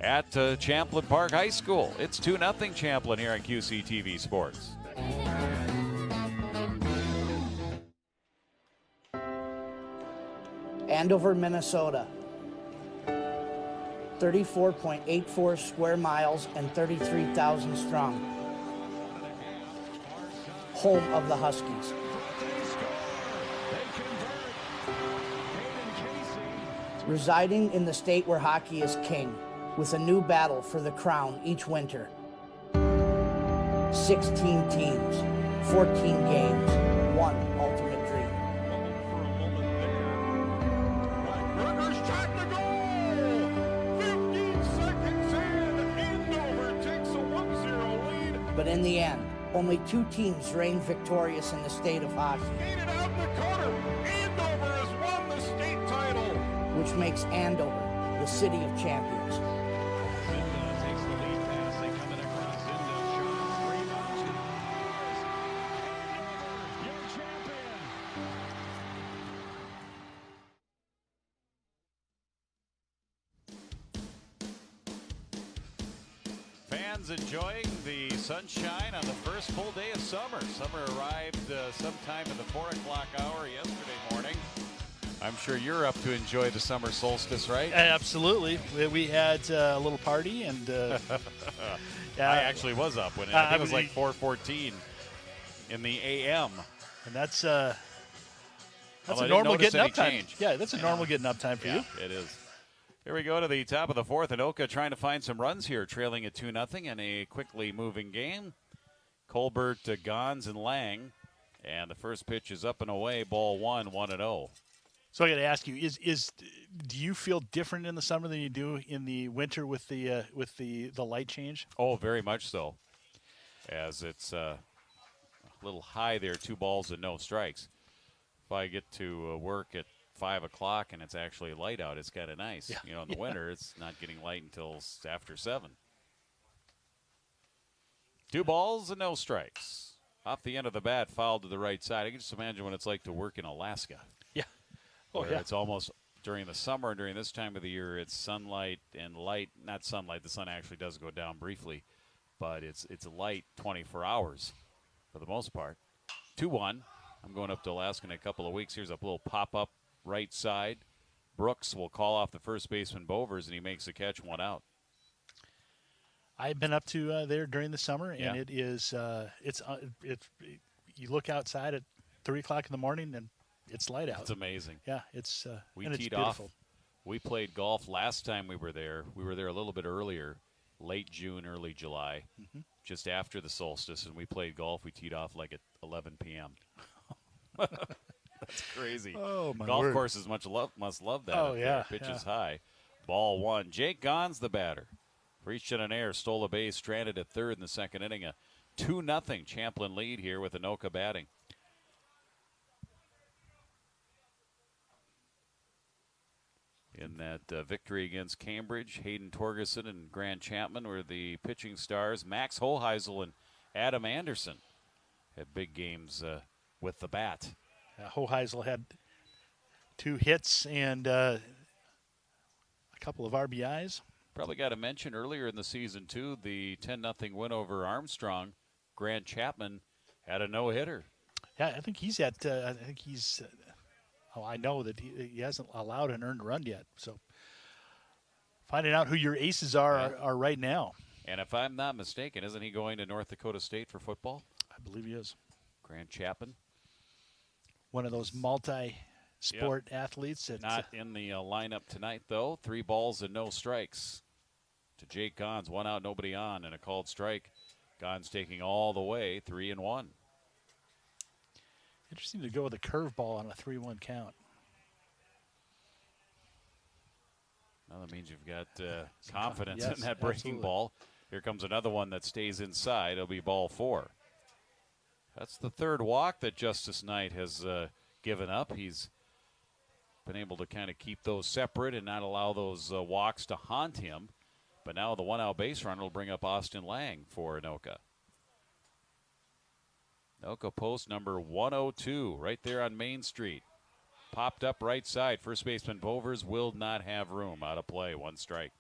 at Champlin Park High School. It's 2-0 Champlin here on QCTV Sports. Andover, Minnesota. 34.84 square miles and 33,000 strong. Home of the Huskies. Residing in the state where hockey is king, with a new battle for the crown each winter. 16 teams, 14 games, 1 ultimate dream. Burgers shot to goal! 15 seconds in, Andover takes a 1-0 lead. But in the end, only 2 teams reigned victorious in the state of hockey. Skated out in the corner, Andover has won the state title. Which makes Andover the city of champions. Fans enjoying the sunshine on the first full day of summer. Summer arrived sometime in the 4 o'clock hour yesterday morning. I'm sure you're up to enjoy the summer solstice, right? Absolutely. We had a little party, and I actually was up when I think it was like 4:14 in the a.m. And that's a Although normal getting up time. Change. Yeah, that's a normal getting up time for you. It is. Here we go to the top of the 4th. Anoka trying to find some runs here, trailing at 2-0 in a quickly moving game. Colbert, Gons, and Lang. And the first pitch is up and away, ball 1, 1-0. So I got to ask you: do you feel different in the summer than you do in the winter with the light change? Oh, very much so. As it's a little high there, 2 balls and no strikes. If I get to work at 5 o'clock and it's actually light out, it's kind of nice. Yeah. You know, in the winter, it's not getting light until after 7. 2 balls and no strikes. Off the end of the bat, fouled to the right side. I can just imagine what it's like to work in Alaska. Yeah. Oh, yeah. It's almost during the summer and during this time of the year, it's sunlight and light. Not sunlight. The sun actually does go down briefly, but it's light 24 hours for the most part. 2-1. I'm going up to Alaska in a couple of weeks. Here's a little pop-up right side. Brooks will call off the first baseman Bovers, and he makes the catch, 1 out. I've been up to there during the summer, and Yeah. it is you look outside at 3 o'clock in the morning, and it's light out. It's amazing. Yeah, it's we and it's teed beautiful. off We played golf last time we were there. We were there a little bit earlier, late June, early July, just after the solstice, and we played golf. We teed off like at 11 p.m. That's crazy. Oh, my golf word. courses must love that. Oh, up there. yeah, Pitch yeah. is high. Ball one. Jake Gahn's the batter. Reached in an air, stole a base, stranded at third in the second inning. A 2-0 Champlin lead here with Anoka batting. In that victory against Cambridge, Hayden Torgerson and Grant Chapman were the pitching stars. Max Hoheisel and Adam Anderson had big games with the bat. Hoheisel had 2 hits and a couple of RBIs. Probably got to mention earlier in the season, too, the 10-0 win over Armstrong. Grant Chapman had a no-hitter. Yeah, I think he's at, I know that he hasn't allowed an earned run yet. So finding out who your aces are right now. And if I'm not mistaken, isn't he going to North Dakota State for football? I believe he is. Grant Chapman. One of those multi-sport athletes. That's not in the lineup tonight, though. 3 balls and no strikes to Jake Gahn's. 1 out, nobody on, and a called strike. Gahn's taking all the way, 3-1. Interesting to go with a curveball on a 3-1 count. Well, that means you've got confidence Yes, in that breaking absolutely. ball. Here comes another one that stays inside. It'll be ball 4. That's the 3rd walk that Justice Knight has given up. He's been able to kind of keep those separate and not allow those walks to haunt him. But now the 1-out base run will bring up Austin Lang for Anoka. Anoka post number 102 right there on Main Street. Popped up right side. First baseman Bovers will not have room. Out of play. 1 strike.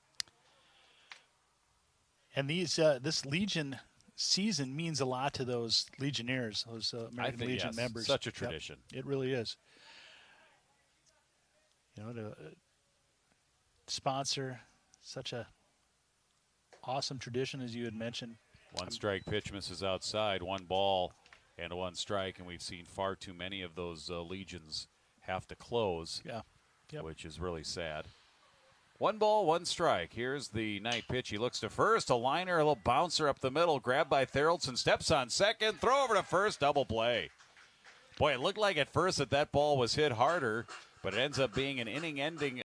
And this Legion season means a lot to those Legionnaires, those American Legion yes, members. such a tradition. Yep, it really is. You know, to sponsor such a awesome tradition, as you had mentioned. 1 strike pitch misses outside. 1 ball and 1 strike, and we've seen far too many of those legions have to close, which is really sad. 1 ball, 1 strike. Here's the Knight pitch. He looks to first. A liner, a little bouncer up the middle. Grabbed by Theraldson. Steps on second. Throw over to first. Double play. Boy, it looked like at first that ball was hit harder, but it ends up being an inning-ending.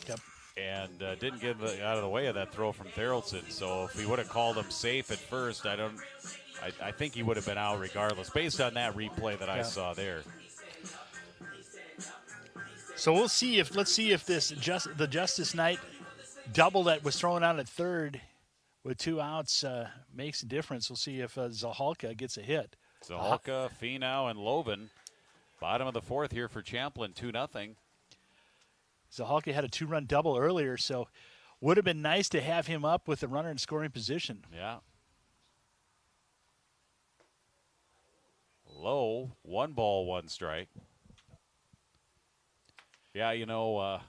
Yep. And didn't get out of the way of that throw from Theraldson. So if he would have called him safe at first, I think he would have been out regardless, based on that replay that I saw there. So let's see if the Justice Knight double that was thrown out at third with 2 outs makes a difference. We'll see if Zahalka gets a hit. Zahalka, Finau, and Loven. Bottom of the 4th here for Champlin, 2-0. Zahalka had a 2-run double earlier, so would have been nice to have him up with the runner in scoring position. Yeah. Low, 1 ball, 1 strike. Yeah,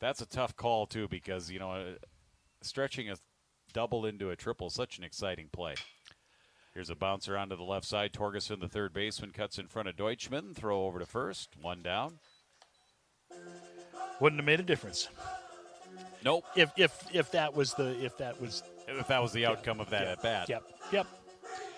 that's a tough call, too, because, stretching a double into a triple is such an exciting play. Here's a bouncer onto the left side. Torgerson, the third baseman, cuts in front of Deutschman. Throw over to first. 1 down. Wouldn't have made a difference. Nope. If that was the the outcome of that at bat. Yep.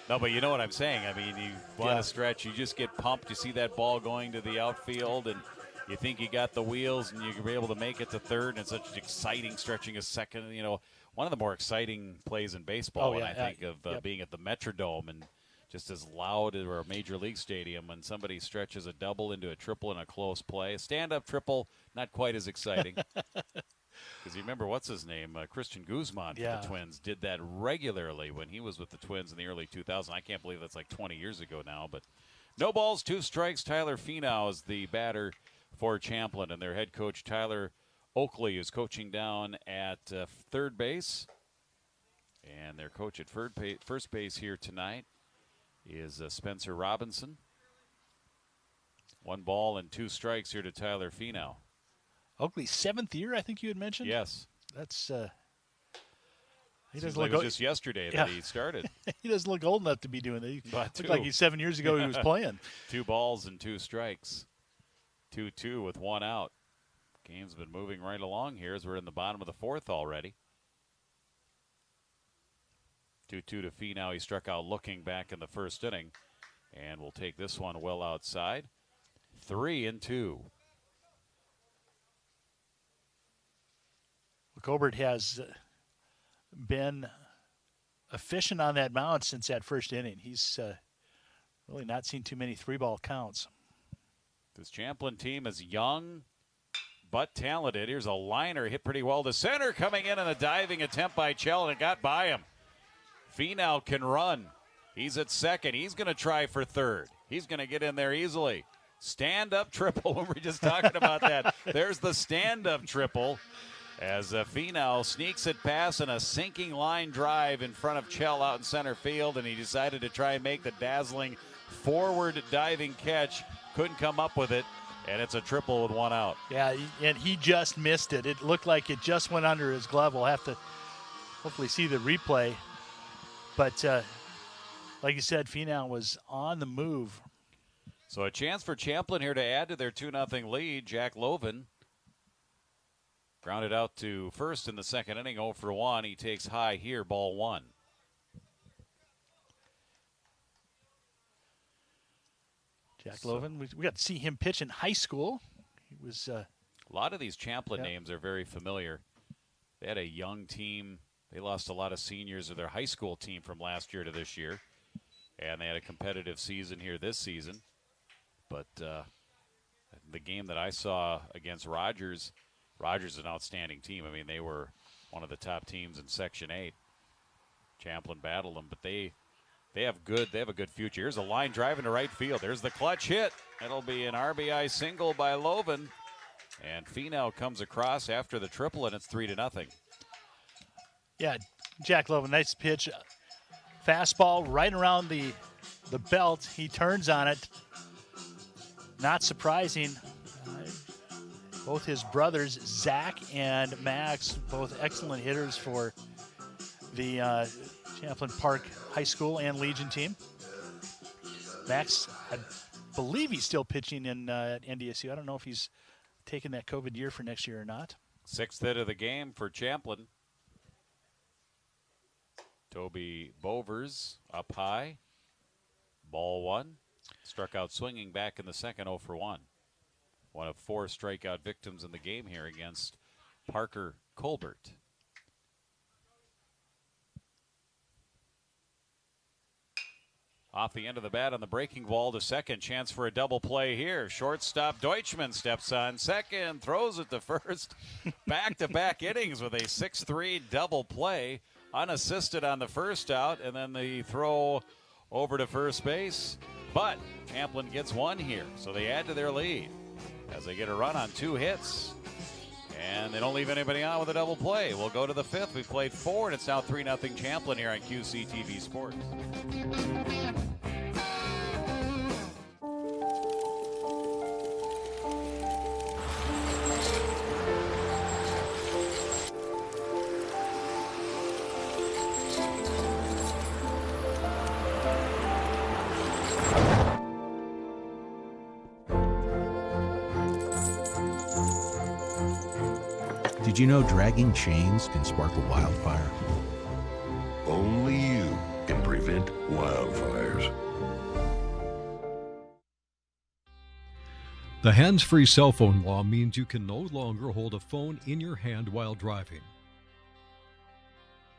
No, but you know what I'm saying. I mean, you want to stretch, you just get pumped. You see that ball going to the outfield, and you think you got the wheels, and you're able to make it to third, and it's such an exciting stretching a second. You know, one of the more exciting plays in baseball when I think of being at the Metrodome and just as loud as a major league stadium when somebody stretches a double into a triple in a close play. A stand-up triple, not quite as exciting. Because you remember, what's his name? Christian Guzman for the Twins did that regularly when he was with the Twins in the early 2000s. I can't believe that's like 20 years ago now. But no balls, 2 strikes. Tyler Finau is the batter for Champlin. And their head coach, Tyler Oakley, is coaching down at third base. And their coach at first base here tonight is Spencer Robinson. 1 ball and 2 strikes here to Tyler Finau. Oakley's 7th year, I think you had mentioned. Yes. That's he doesn't look. It was just yesterday that he started. He doesn't look old enough to be doing it. Looked like he's 7 years ago he was playing. 2 balls and 2 strikes. 2-2 with 1 out. Game's been moving right along here as we're in the bottom of the 4th already. 2-2 to Finau. He struck out looking back in the first inning. And we'll take this one well outside. 3-2. Gobert has been efficient on that mound since that first inning. He's really not seen too many 3-ball counts. This Champlin team is young but talented. Here's a liner hit pretty well to center, coming in a diving attempt by Chell, and it got by him. Finau can run. He's at second. He's going to try for third. He's going to get in there easily. Stand-up triple. We were just talking about that. There's the stand-up triple as Finau sneaks it past in a sinking line drive in front of Chell out in center field, and he decided to try and make the dazzling forward diving catch. Couldn't come up with it, and it's a triple with 1 out. Yeah, and he just missed it. It looked like it just went under his glove. We'll have to hopefully see the replay. But like you said, Finau was on the move. So a chance for Champlin here to add to their 2-0 lead. Jack Loven grounded out to first in the second inning, 0 for 1. He takes high here, ball 1. Jack Loven, we got to see him pitch in high school. He was a lot of these Champlin names are very familiar. They had a young team. They lost a lot of seniors of their high school team from last year to this year, and they had a competitive season here this season. But the game that I saw against Rogers is an outstanding team. I mean, they were one of the top teams in Section 8. Champlin battled them, but they have a good future. Here's a line drive into right field. There's the clutch hit. It'll be an RBI single by Loven. And Finau comes across after the triple, and it's 3-0. Yeah, Jack Loven, nice pitch. Fastball right around the belt. He turns on it. Not surprising. Both his brothers, Zach and Max, both excellent hitters for the Champlin Park High School and Legion team. Max, I believe he's still pitching in NDSU. I don't know if he's taking that COVID year for next year or not. 6th hit of the game for Champlin. Toby Bovers up high. Ball 1. Struck out swinging back in the second, 0 for 1. One of 4 strikeout victims in the game here against Parker Colbert. Off the end of the bat on the breaking ball to second. Chance for a double play here. Shortstop Deutschman steps on second, throws it to first. Back-to-back innings with a 6-3 double play. Unassisted on the first out, and then the throw over to first base. But Champlin gets 1 here, so they add to their lead as they get a run on 2 hits. And they don't leave anybody on with a double play. We'll go to the 5th. We've played 4, and it's now 3-0 Champlin here on QCTV Sports. Did you know dragging chains can spark a wildfire? Only you can prevent prevent wildfires. The hands-free cell phone law means you can no longer hold a phone in your hand while driving.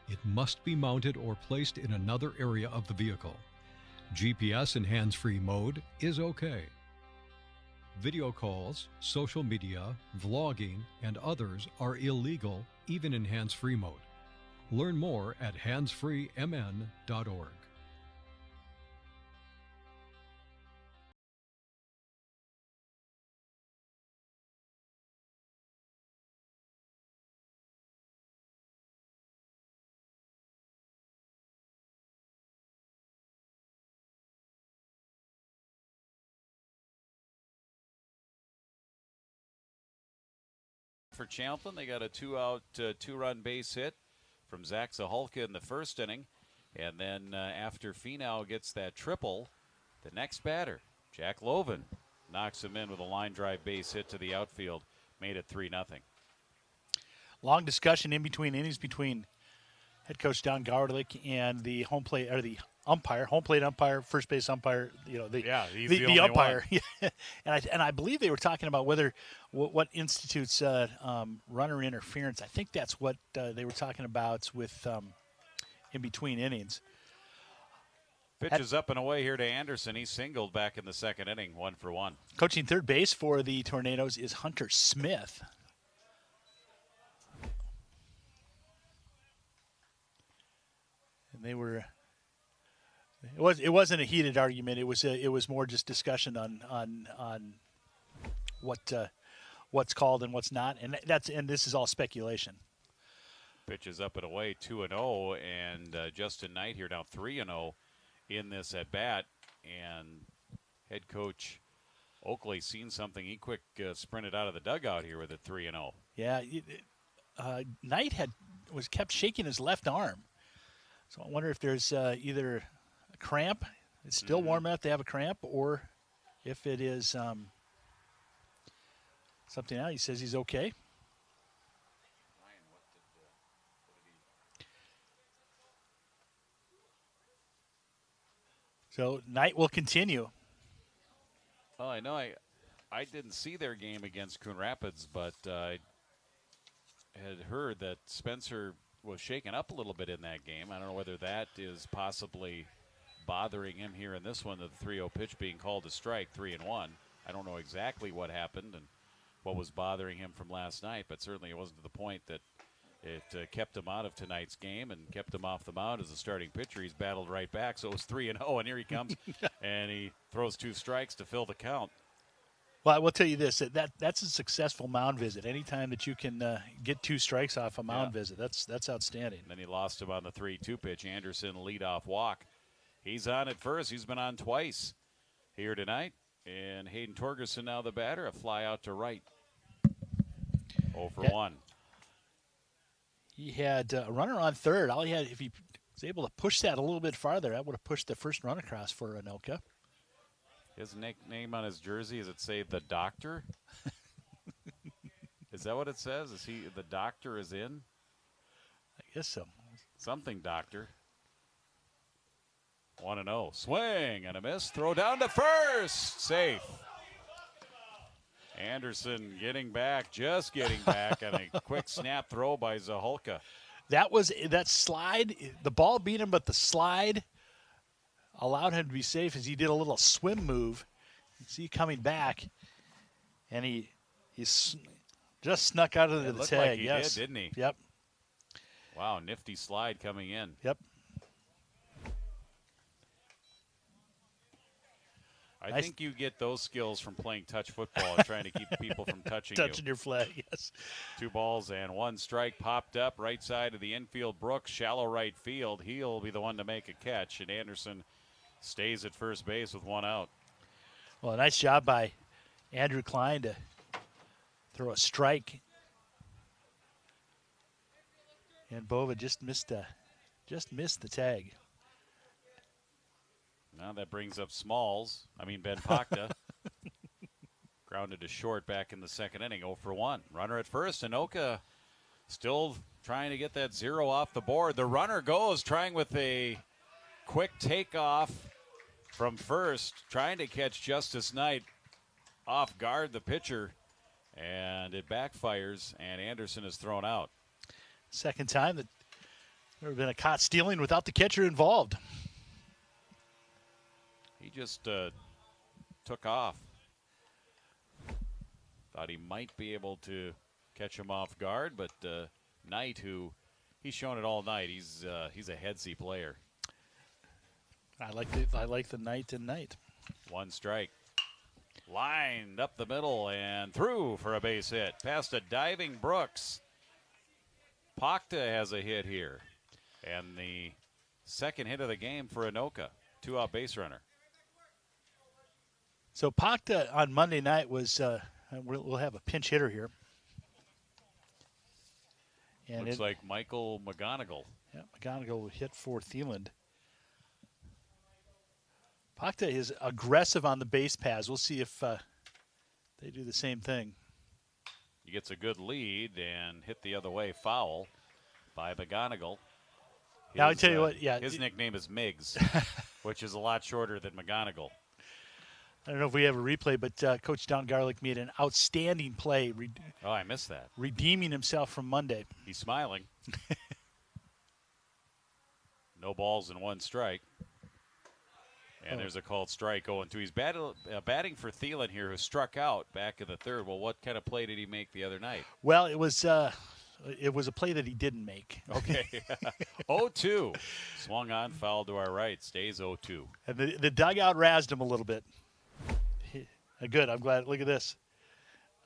It must be mounted or placed in another area of the vehicle. GPS in hands-free mode is okay. Video calls, social media, vlogging, and others are illegal even in hands-free mode. Learn more at handsfreemn.org. For Champlin, they got a two-out, two-run base hit from Zach Zaholka in the first inning. And then after Finau gets that triple, the next batter, Jack Loven, knocks him in with a line drive base hit to the outfield. Made it 3-0. Long discussion in between innings between head coach Don Gowderlich and the home plate home plate umpire, first base umpire. You know, he's the only umpire. and I believe they were talking about whether what institutes runner interference. I think that's what they were talking about with in between innings. Pitch is up and away here to Anderson. He singled back in the second inning, 1-for-1. Coaching third base for the Tornadoes is Hunter Smith. And they were. It wasn't a heated argument. It was more just discussion on what's called and what's not, and this is all speculation. Pitch is up and away, 2-0, and Justin Knight here now 3-0 in this at bat, and head coach Oakley seen something. He quick sprinted out of the dugout here with a 3-0. Yeah, Knight was kept shaking his left arm, so I wonder if there's either a cramp. It's still warm enough to have a cramp, or if it is something else. He says he's okay. So Knight will continue. Well, I know I didn't see their game against Coon Rapids, but I had heard that Spencer was shaken up a little bit in that game. I don't know whether that is possibly bothering him here in this one, the 3-0 pitch being called a strike, 3-1. I don't know exactly what happened and what was bothering him from last night, but certainly it wasn't to the point that it kept him out of tonight's game and kept him off the mound as a starting pitcher. He's battled right back, so it was 3-0, and here he comes, and he throws 2 strikes to fill the count. Well, I will tell you this, that's a successful mound visit. Anytime that you can get 2 strikes off a mound visit, that's outstanding. And then he lost him on the 3-2 pitch. Anderson leadoff walk. He's on at first. He's been on twice here tonight. And Hayden Torgerson now the batter, a fly out to right. 0-for-1. He had a runner on third. All he had, if he was able to push that a little bit farther, that would have pushed the first run across for Anoka. His nickname on his jersey, does it say the doctor? Is that what it says? Is he the doctor is in? I guess so. Something doctor. 1-0. Swing and a miss. Throw down to first. Safe. Anderson just getting back on a quick snap throw by Zaholka. That slide, the ball beat him, but the slide allowed him to be safe as he did a little swim move. You see coming back, and he just snuck out of the tag. Like he did, didn't he? Yep. Wow, nifty slide coming in. Yep. I think you get those skills from playing touch football and trying to keep people from touching your flag, yes. 2 balls and 1 strike popped up right side of the infield. Brooks, shallow right field. He'll be the one to make a catch, and Anderson stays at first base with 1 out. Well, a nice job by Andrew Klein to throw a strike. And Bova just missed the tag. Now that brings up Ben Pacta. Grounded to short back in the second inning, 0-for-1. Runner at first, Anoka still trying to get that 0 off the board. The runner goes, trying with a quick takeoff from first, trying to catch Justice Knight off guard, the pitcher, and it backfires, and Anderson is thrown out. Second time that there have been a caught stealing without the catcher involved. He just took off. Thought he might be able to catch him off guard, but Knight, who he's shown it all night, he's a headsy player. I like the Knight and Knight. One strike. Lined up the middle and through for a base hit. Past a diving Brooks. Pakta has a hit here. And the second hit of the game for Anoka. 2-out base runner. So Pakta on Monday night was, we'll have a pinch hitter here. And looks like Michael McGonigal. Yeah, McGonigal hit for Thielen. Pakta is aggressive on the base paths. We'll see if they do the same thing. He gets a good lead and hit the other way, foul by McGonigal. Now I tell you what, yeah. His nickname is Miggs, which is a lot shorter than McGonigal. I don't know if we have a replay, but Coach Don Garlick made an outstanding play. Oh, I missed that. Redeeming himself from Monday. He's smiling. No balls and one strike. And there's a called strike 0-2. He's batting for Thielen here, who struck out back in the third. Well, what kind of play did he make the other night? Well, it was a play that he didn't make. Okay. 0-2. Swung on, foul to our right. Stays 0-2. And the dugout razzed him a little bit. Good. I'm glad. Look at this.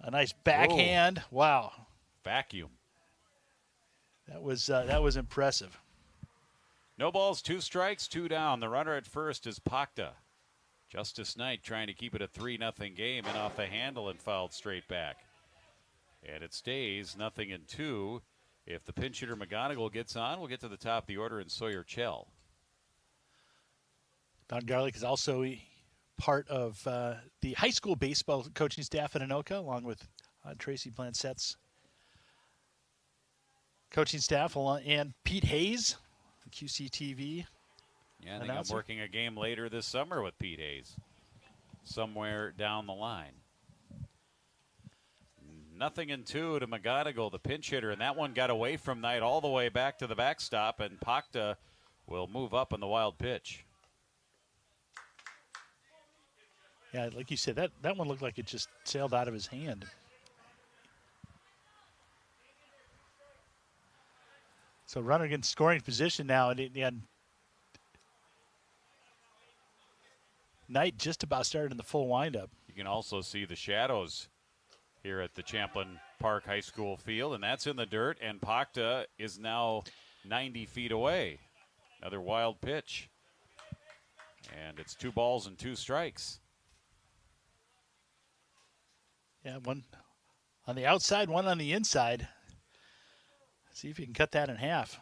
A nice backhand. Whoa. Wow. Vacuum. That was impressive. No balls, 2 strikes, 2 down. The runner at first is Pakta. Justice Knight trying to keep it a 3-0 game and off the handle and fouled straight back. And it stays 0-2. If the pinch hitter McGonigal gets on, we'll get to the top of the order in Sawyer Chell. Don Garlick is also part of the high school baseball coaching staff at Anoka, along with Tracy Plancett's coaching staff, and Pete Hayes, the QCTV. Yeah, I think I'm working a game later this summer with Pete Hayes, somewhere down the line. 0-2 to McGonigal, the pinch hitter, and that one got away from Knight all the way back to the backstop, and Pakta will move up on the wild pitch. Yeah, like you said, that one looked like it just sailed out of his hand. So runner in scoring position now, and Knight just about started in the full windup. You can also see the shadows here at the Champlin Park High School field, and that's in the dirt, and Pakta is now 90 feet away. Another wild pitch. And it's 2 balls and 2 strikes. Yeah, one on the outside, one on the inside. See if you can cut that in half.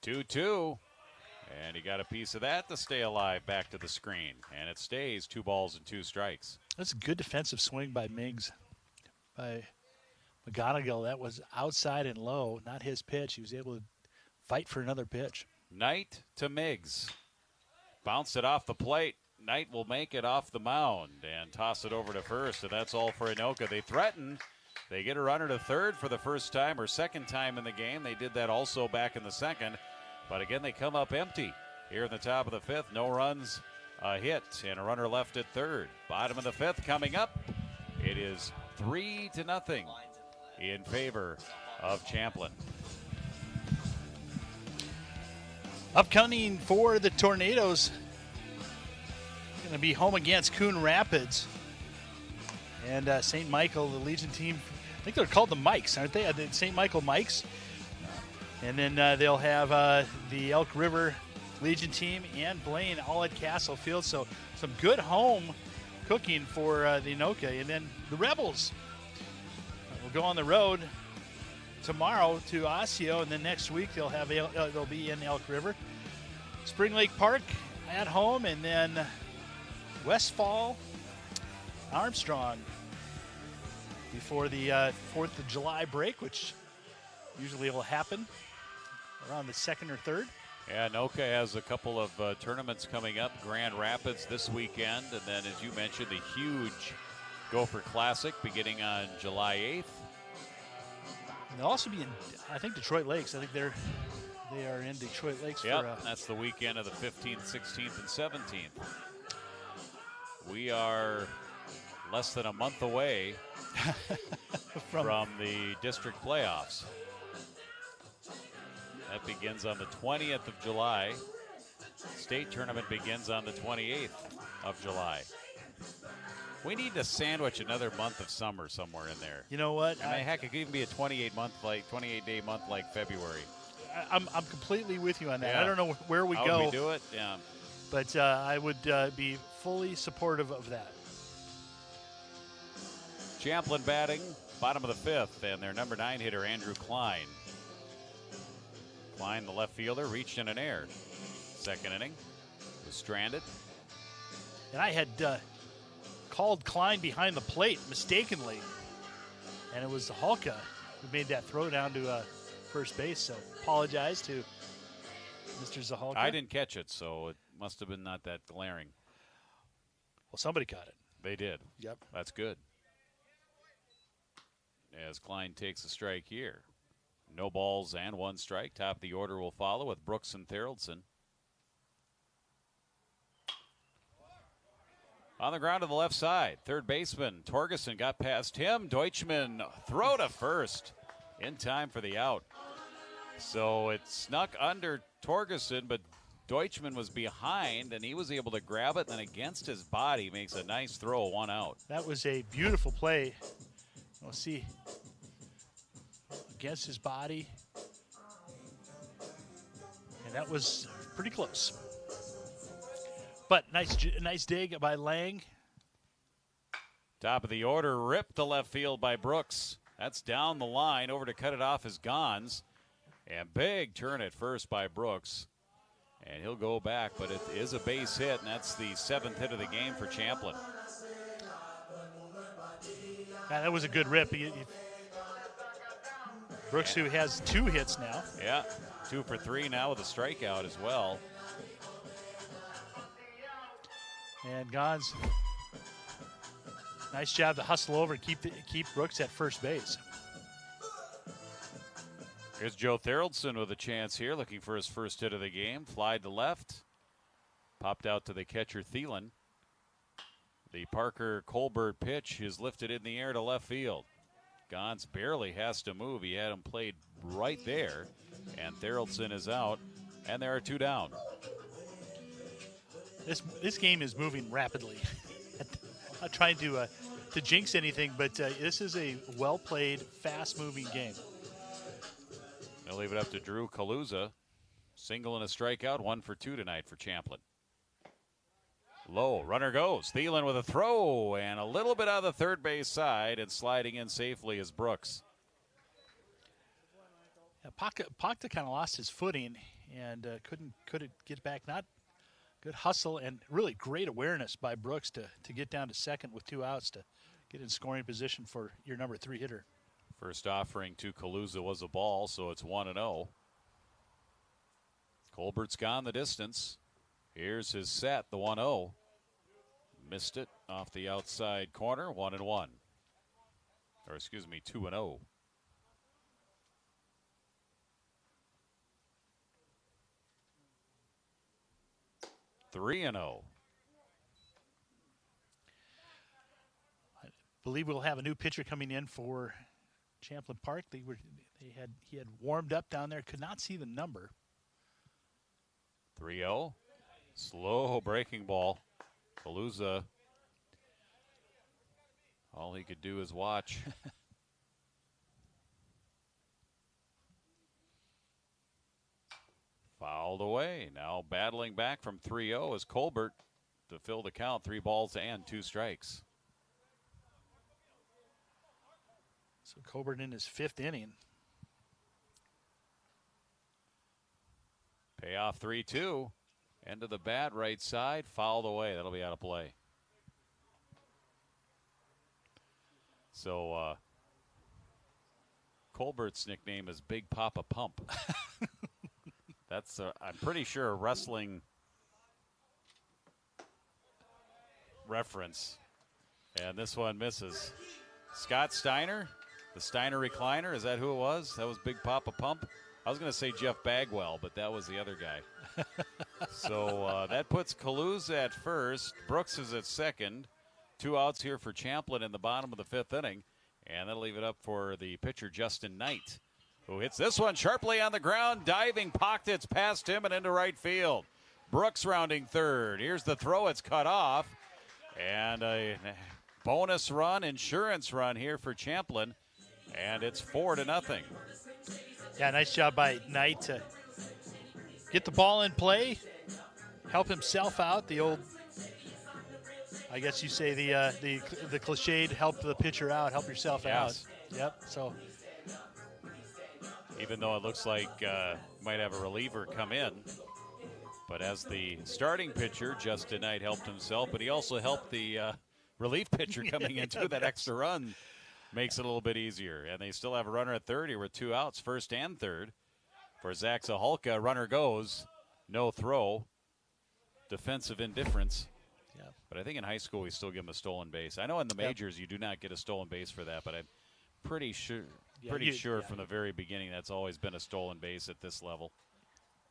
Two, and he got a piece of that to stay alive back to the screen. And it stays 2 balls and 2 strikes. That's a good defensive swing by Miggs. By McGonigal, that was outside and low, not his pitch. He was able to fight for another pitch. Knight to Miggs. Bounced it off the plate. Knight will make it off the mound and toss it over to first, and that's all for Anoka. They threaten. They get a runner to third for the first time or second time in the game. They did that also back in the second. But again, they come up empty here in the top of the 5th. No runs, a hit, and a runner left at third. Bottom of the 5th coming up. It is 3-0 in favor of Champlin. Upcoming for the Tornadoes, going to be home against Coon Rapids. And St. Michael, the Legion team, I think they're called the Mikes, aren't they? The St. Michael Mikes. And then they'll have the Elk River Legion team and Blaine all at Castle Field. So some good home cooking for the Anoka. And then the Rebels will go on the road tomorrow to Osseo, and then next week they'll be in Elk River. Spring Lake Park at home, and then Westfall Armstrong before the 4th of July break, which Usually it will happen around the second or third. Yeah, Anoka has a couple of tournaments coming up. Grand Rapids this weekend, and then, as you mentioned, the huge Gopher Classic beginning on July 8th. And they'll also be in, I think, Detroit Lakes. I think they are in Detroit Lakes. Yep, that's the weekend of the 15th, 16th, and 17th. We are less than a month away from the district playoffs. That begins on the 20th of July. State tournament begins on the 28th of July. We need to sandwich another month of summer somewhere in there. You know what? I mean, heck, it could even be a 28-day month like February. I'm completely with you on that. Yeah. I don't know where we How go. would we do it? Yeah. But I would be fully supportive of that. Champlin batting, bottom of the fifth, and their number 9 hitter, Andrew Klein. Klein, the left fielder, reached in an air. Second inning, was stranded. And I had called Klein behind the plate mistakenly, and it was Halka who made that throw down to first base. So apologize to Mr. Zahalka. I didn't catch it, so it must have been not that glaring. Well, somebody caught it. They did. Yep. That's good. As Klein takes a strike here. No balls and 1 strike. Top of the order will follow with Brooks and Theraldson. On the ground to the left side, third baseman Torgerson got past him. Deutschman throw to first in time for the out. So it snuck under Torgerson, but Deutschman was behind, and he was able to grab it, and then against his body makes a nice throw, 1 out. That was a beautiful play. We'll see. Against his body. And that was pretty close. But nice dig by Lang. Top of the order, ripped to left field by Brooks. That's down the line. Over to cut it off is Gons. And big turn at first by Brooks. And he'll go back, but it is a base hit, and that's the 7th hit of the game for Champlin. Yeah, that was a good rip. Brooks, who has 2 hits now. Yeah, 2 for 3 now with a strikeout as well. And Gons, nice job to hustle over and keep Brooks at first base. Here's Joe Theraldson with a chance here, looking for his first hit of the game. Fly to left, popped out to the catcher Thielen. The Parker Colbert pitch is lifted in the air to left field. Gons barely has to move. He had him played right there, and Theraldson is out, and there are 2 down. This game is moving rapidly. Not trying to jinx anything, but this is a well-played, fast-moving game. They'll leave it up to Drew Kaluza. Single and a strikeout, 1 for 2 tonight for Champlin. Low, runner goes. Thielen with a throw, and a little bit out of the third base side, and sliding in safely is Brooks. Yeah, Pacta kind of lost his footing and couldn't get back. Not good hustle and really great awareness by Brooks to get down to second with 2 outs to get in scoring position for your number 3 hitter. First offering to Kaluza was a ball, so it's 1-0. Colbert's gone the distance. Here's his set, the 1-0. Missed it off the outside corner, 1-1. Or excuse me, 2-0. Three and 0. I believe we'll have a new pitcher coming in for Champlin Park. He had warmed up down there, could not see the number. 3-0. Slow breaking ball. Kaluza. All he could do is watch. Fouled away. Now battling back from 3-0 is Colbert to fill the count. 3 balls and 2 strikes. So Colbert in his 5th inning. Payoff 3-2. End of the bat, right side, fouled away. That'll be out of play. So Colbert's nickname is Big Papa Pump. That's, I'm pretty sure, a wrestling reference. And this one misses. Scott Steiner, the Steiner recliner, is that who it was? That was Big Papa Pump? I was going to say Jeff Bagwell, but that was the other guy. So that puts Calusa at first. Brooks is at second. 2 outs here for Champlin in the bottom of the 5th inning. And that'll leave it up for the pitcher, Justin Knight, who hits this one sharply on the ground. Diving pockets past him and into right field. Brooks rounding third. Here's the throw. It's cut off. And a bonus run, insurance run here for Champlin. And it's 4-0. Yeah, nice job by Knight to get the ball in play, help himself out. The old, I guess you say the cliched, help the pitcher out, help yourself out. Yep. So even though it looks like might have a reliever come in, but as the starting pitcher, Justin Knight helped himself, but he also helped the relief pitcher coming into that extra run. Makes it a little bit easier. And they still have a runner at third here with 2 outs, first and third. For Zach Zaholka, runner goes, no throw. Defensive indifference. Yeah. But I think in high school we still give him a stolen base. I know in the majors you do not get a stolen base for that, but I'm pretty sure from the very beginning that's always been a stolen base at this level.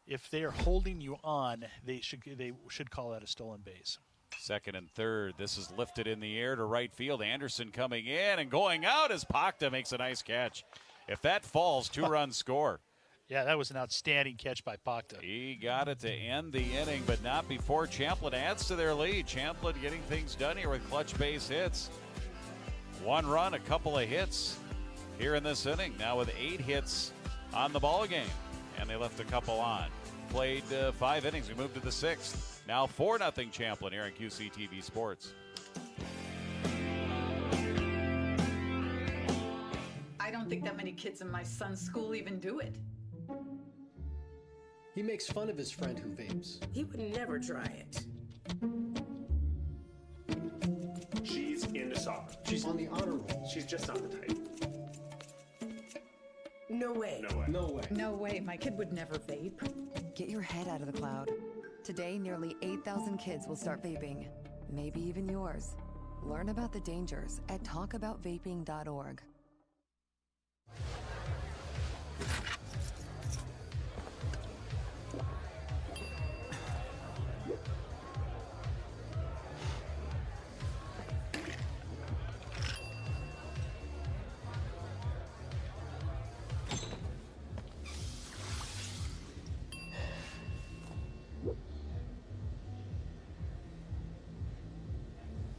If they are holding you on, they should call that a stolen base. Second and third. This is lifted in the air to right field. Anderson coming in and going out as Pacta makes a nice catch. If that falls, 2-run score. Yeah, that was an outstanding catch by Pacta. He got it to end the inning, but not before Champlin adds to their lead. Champlin getting things done here with clutch base hits. 1 run, a couple of hits here in this inning. Now with 8 hits on the ball game, and they left a couple on. Played 5 innings. We moved to the 6th. Now 4-0 Champlin here on QCTV Sports. I don't think that many kids in my son's school even do it. He makes fun of his friend who vapes. He would never try it. She's into soccer. She's on the honor roll. She's just not the type. No way. No way. No way. No way. My kid would never vape. Get your head out of the cloud. Today, nearly 8,000 kids will start vaping, maybe even yours. Learn about the dangers at talkaboutvaping.org.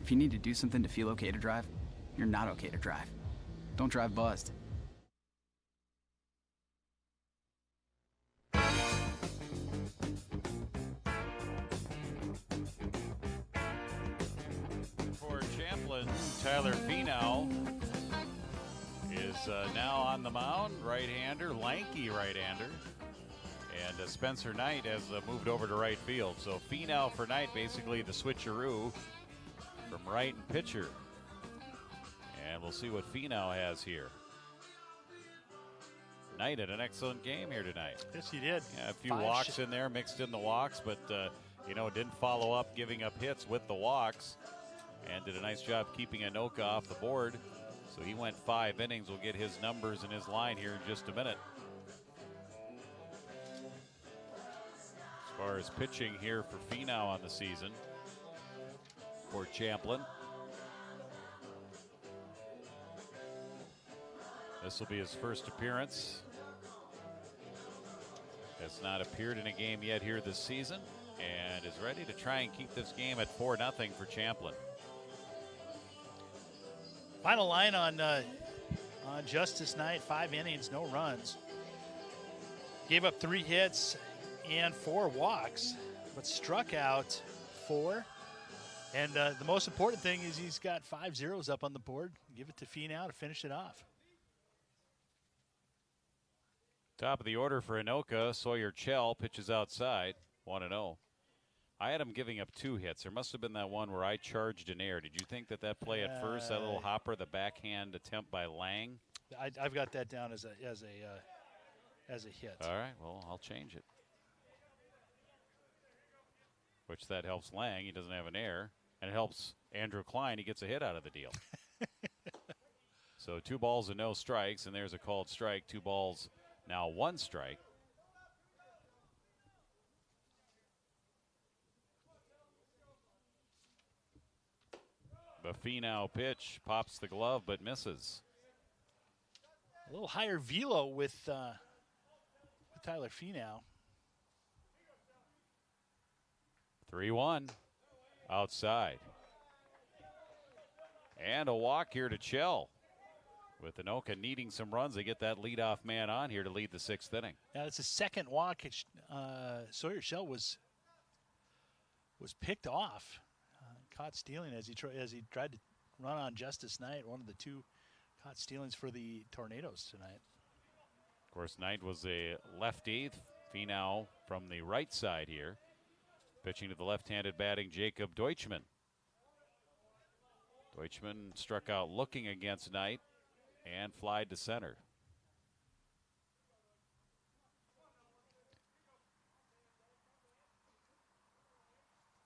If you need to do something to feel okay to drive, you're not okay to drive. Don't drive buzzed. For Champlin, Tyler Finau is now on the mound. Right-hander, lanky right-hander. And Spencer Knight has moved over to right field. So Finau for Knight, basically the switcheroo from right and pitcher. And we'll see what Finau has here. Knight had an excellent game here tonight. Yes, he did. Yeah, a few walks in there, mixed in the walks, but, didn't follow up giving up hits with the walks. And did a nice job keeping Anoka off the board. So he went 5 innings. We'll get his numbers and his line here in just a minute. As far as pitching here for Finau on the season, for Champlin. This will be his first appearance. Has not appeared in a game yet here this season and is ready to try and keep this game at 4-0 for Champlin. Final line on Justice Knight, 5 innings, no runs. Gave up 3 hits and 4 walks, but struck out 4. And the most important thing is he's got 5 zeros up on the board. Give it to Finau to finish it off. Top of the order for Anoka. Sawyer Chell pitches outside, 1-0. I had him giving up 2 hits. There must have been that one where I charged in air. Did you think that play at first, that little hopper, the backhand attempt by Lang? I've got that down as a hit. All right, well, I'll change it. Which that helps Lang. He doesn't have an error. And it helps Andrew Klein. He gets a hit out of the deal. So 2 balls and no strikes, and there's a called strike. 2 balls, now 1 strike. The Finau pitch pops the glove but misses. A little higher velo with Tyler Finau. 3-1 outside. And a walk here to Chell. With Anoka needing some runs, they get that leadoff man on here to lead the 6th inning. Now it's a second walk. Sawyer Shell was picked off, caught stealing as he tried to run on Justice Knight, one of the 2 caught stealings for the Tornadoes tonight. Of course, Knight was a lefty. Finau from the right side here. Pitching to the left-handed batting Jacob Deutschman. Deutschman struck out looking against Knight and flied to center.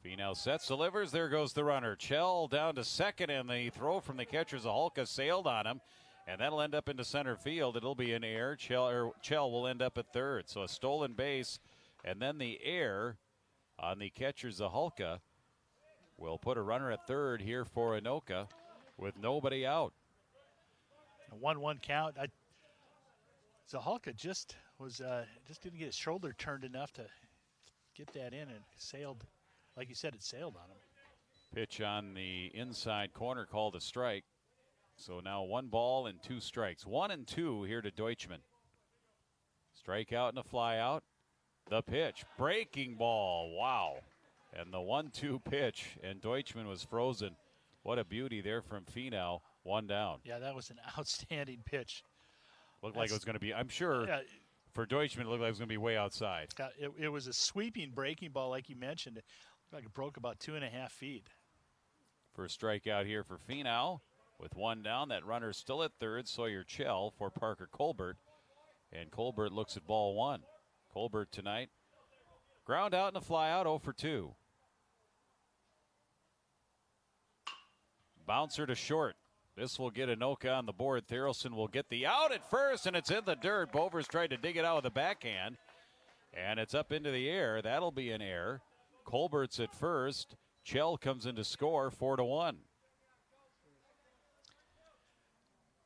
Finau sets, delivers, there goes the runner. Chell down to second, and the throw from the catcher Zahalka sailed on him, and that'll end up into center field. It'll be an error. Chell will end up at third. So a stolen base, and then the error on the catcher Zahalka will put a runner at third here for Anoka with nobody out. A 1-1 count. Zahalka just didn't get his shoulder turned enough to get that in, and sailed, like you said, it sailed on him. Pitch on the inside corner called a strike. So now 1 ball and 2 strikes. 1-2 here to Deutschman. Strikeout and a fly out. The pitch, breaking ball, wow. And the 1-2 pitch, and Deutschman was frozen. What a beauty there from Finau, 1 down. Yeah, that was an outstanding pitch. Looked like it was going to be, I'm sure, for Deutschman, it looked like it was going to be way outside. It was a sweeping breaking ball, like you mentioned. It looked like it broke about 2.5 feet. First strikeout here for Finau. With 1 down, that runner's still at third. Sawyer Chell for Parker Colbert. And Colbert looks at ball 1. Colbert tonight, ground out and a fly out, 0 for 2. Bouncer to short. This will get Anoka on the board. Therrelson will get the out at first, and it's in the dirt. Bovers tried to dig it out with a backhand, and it's up into the air. That'll be an error. Colbert's at first. Chell comes in to score, 4-1.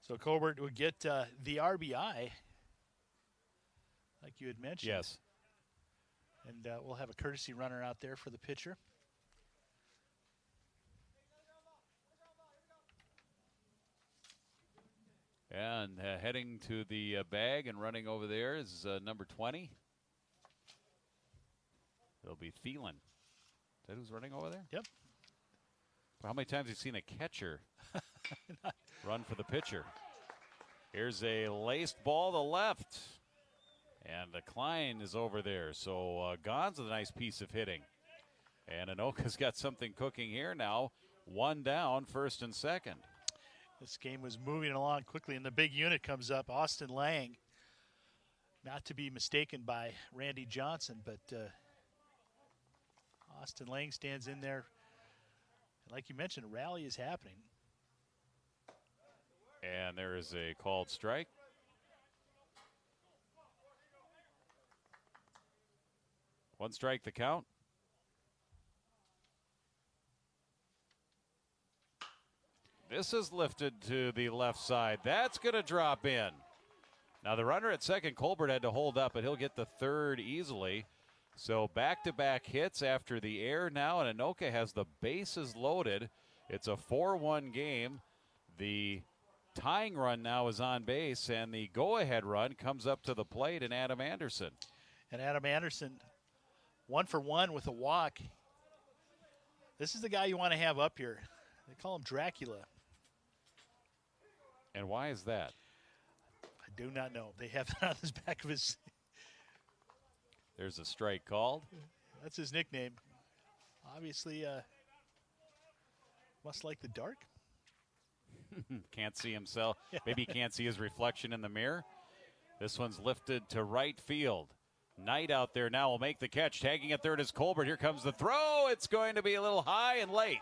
So Colbert would get the RBI, like you had mentioned. Yes. And we'll have a courtesy runner out there for the pitcher. And heading to the bag and running over there is number 20. It'll be Thielen. Is that who's running over there? Yep. How many times have you seen a catcher run for the pitcher? Here's a laced ball to left. And the Klein is over there. So Gahn's a nice piece of hitting. And Anoka's got something cooking here now. 1 down, first and second. This game was moving along quickly, and the big unit comes up. Austin Lang, not to be mistaken by Randy Johnson, but Austin Lang stands in there. And like you mentioned, a rally is happening. And there is a called strike. One strike the count. This is lifted to the left side. That's going to drop in. Now the runner at second, Colbert, had to hold up, but he'll get the third easily. So back-to-back hits after the air now, and Anoka has the bases loaded. It's a 4-1 game. The tying run now is on base, and the go-ahead run comes up to the plate in Adam Anderson. And Adam Anderson, 1 for 1 with a walk. This is the guy you want to have up here. They call him Dracula. And why is that? I do not know. They have it on the back of his. There's a strike called. That's his nickname. Obviously, must like the dark. Can't see himself. Maybe he can't see his reflection in the mirror. This one's lifted to right field. Knight out there now will make the catch. Tagging at third is Colbert. Here comes the throw. It's going to be a little high and late.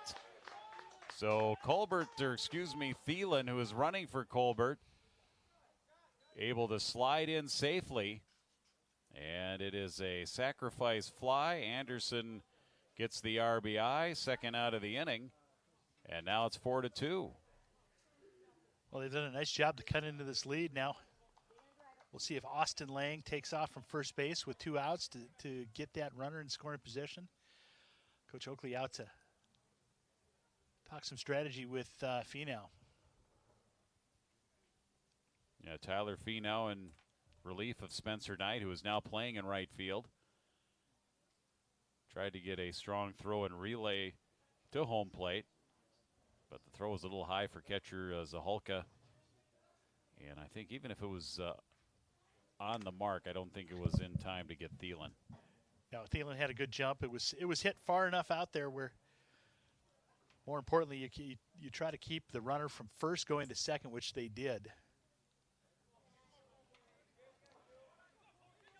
So Thielen, who is running for Colbert, able to slide in safely. And it is a sacrifice fly. Anderson gets the RBI, second out of the inning. And now it's 4-2. Well, they've done a nice job to cut into this lead now. We'll see if Austin Lang takes off from first base with 2 outs to get that runner in scoring position. Coach Oakley out to talk some strategy with Finau. Yeah, Tyler Finau in relief of Spencer Knight, who is now playing in right field. Tried to get a strong throw and relay to home plate, but the throw was a little high for catcher Zaholka. And I think even if it was on the mark, I don't think it was in time to get Thielen. No, Thielen had a good jump. It was hit far enough out there where, more importantly, you try to keep the runner from first going to second, which they did.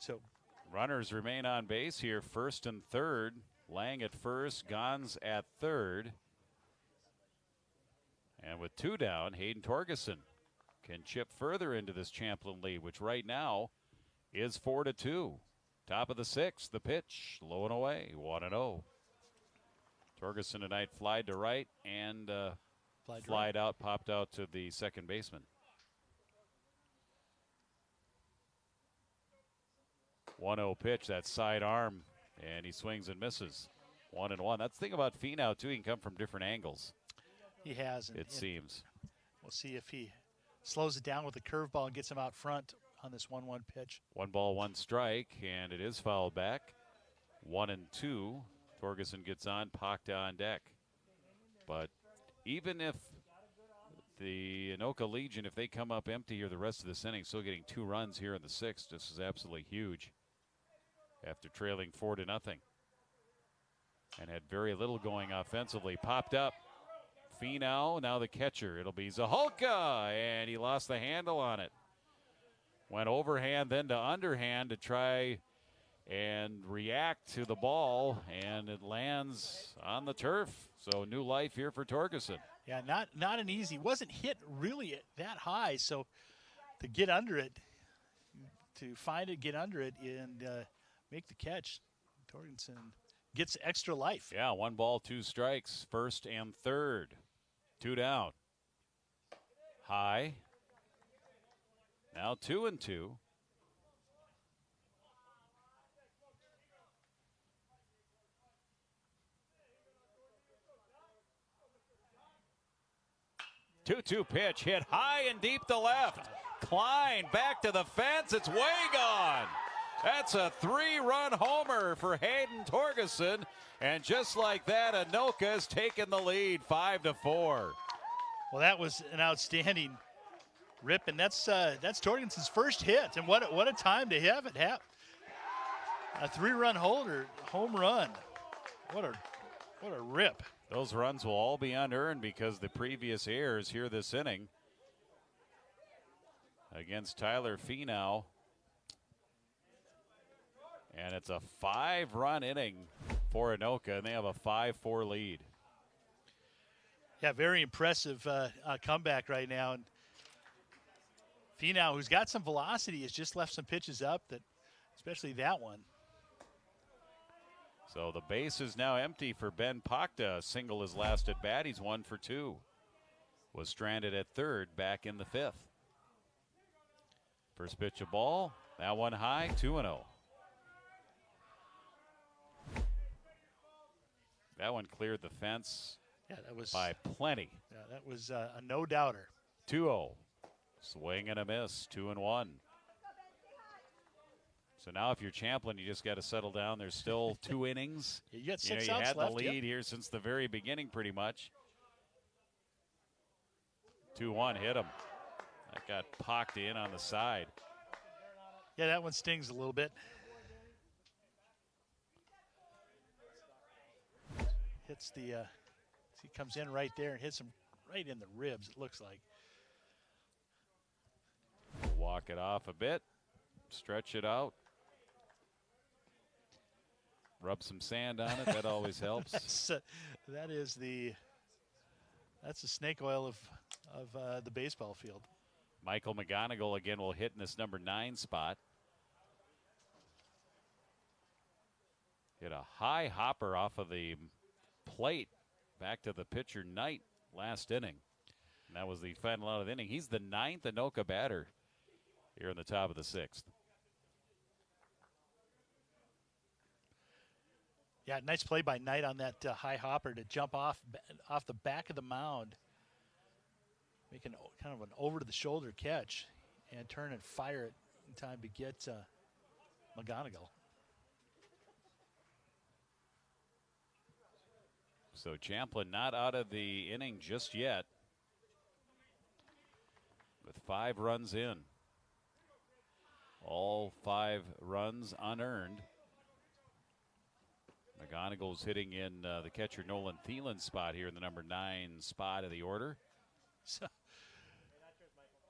So runners remain on base here, first and third. Lang at first, Gons at third. And with 2 down, Hayden Torgeson can chip further into this Champlin lead, which right now is 4-2. Top of the 6th, the pitch, low and away, 1-0. Torgeson tonight flied to right and flied out, popped out to the second baseman. 1-0 pitch, that side arm, and he swings and misses. 1-1. That's the thing about Finau, too. He can come from different angles. He has. It seems. We'll see if he slows it down with a curveball and gets him out front on this 1-1 pitch. 1 ball, 1 strike, and it is fouled back. 1-2. Torgeson gets on, Pakta on deck. But even if the Anoka Legion, if they come up empty here the rest of this inning, still getting 2 runs here in the 6th, this is absolutely huge. After trailing 4-0. And had very little going offensively. Popped up. Finau, now the catcher. It'll be Zaholka, and he lost the handle on it. Went overhand, then to underhand to try and react to the ball, and it lands on the turf. So new life here for Torgeson. Yeah, not an easy. Wasn't hit really that high, so to get under it, to find it, get under it, and make the catch, Torgeson gets extra life. Yeah, 1 ball, 2 strikes, first and third. 2 down. High. Now 2-2. Two-two pitch hit high and deep to left. Klein back to the fence. It's way gone. That's a 3-run homer for Hayden Torgeson. And just like that, Anoka has taken the lead 5-4. Well, that was an outstanding rip, and that's Torgenson's first hit. And what a time to have it happen. A 3-run home run. What a rip. Those runs will all be unearned because the previous errors here this inning against Tyler Finau. And it's a 5-run inning for Anoka, and they have a 5-4 lead. Yeah, very impressive comeback right now. And Finau, who's got some velocity, has just left some pitches up, that, especially that one. So the base is now empty for Ben Pakta. A single his last at bat. He's 1 for 2. Was stranded at third back in the 5th. First pitch of ball. That one high, 2-0. That one cleared the fence. Yeah, that was by plenty. Yeah, that was a no-doubter. 2-0. Swing and a miss, 2-1. So now if you're Champlin, you just got to settle down. There's still 2 innings. You got 6 you outs had left, the lead here since the very beginning pretty much. 2-1, hit him. That got pocked in on the side. Yeah, that one stings a little bit. Hits the, he comes in right there and hits him right in the ribs, it looks like. Walk it off a bit, stretch it out. Rub some sand on it. That always helps. That's the snake oil of the baseball field. Michael McGonigal again will hit in this number 9 spot. Hit a high hopper off of the plate back to the pitcher Knight last inning. And that was the final out of the inning. He's the 9th Anoka batter here in the top of the 6th. Yeah, nice play by Knight on that high hopper to jump off the back of the mound, making kind of an over-to-the-shoulder catch, and turn and fire it in time to get McGonigal. So Champlin not out of the inning just yet, with 5 runs in. All 5 runs unearned. McGonigal's hitting in the catcher Nolan Thielen's spot here in the number 9 spot of the order.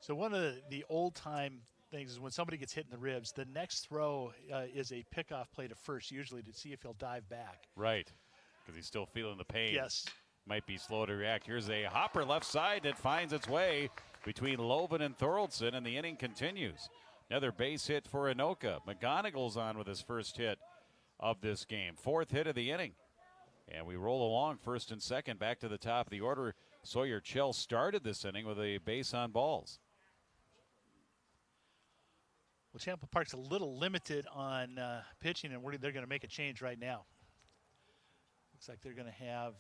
So one of the old-time things is when somebody gets hit in the ribs, the next throw is a pickoff play to first, usually to see if he'll dive back. Right, because he's still feeling the pain. Yes. Might be slow to react. Here's a hopper left side that finds its way between Loven and Thoraldson, and the inning continues. Another base hit for Anoka. McGonigal's on with his first hit of this game. 4th hit of the inning. And we roll along first and second back to the top of the order. Sawyer Chell started this inning with a base on balls. Well, Champlin Park's a little limited on pitching, and they're going to make a change right now. Looks like they're going to have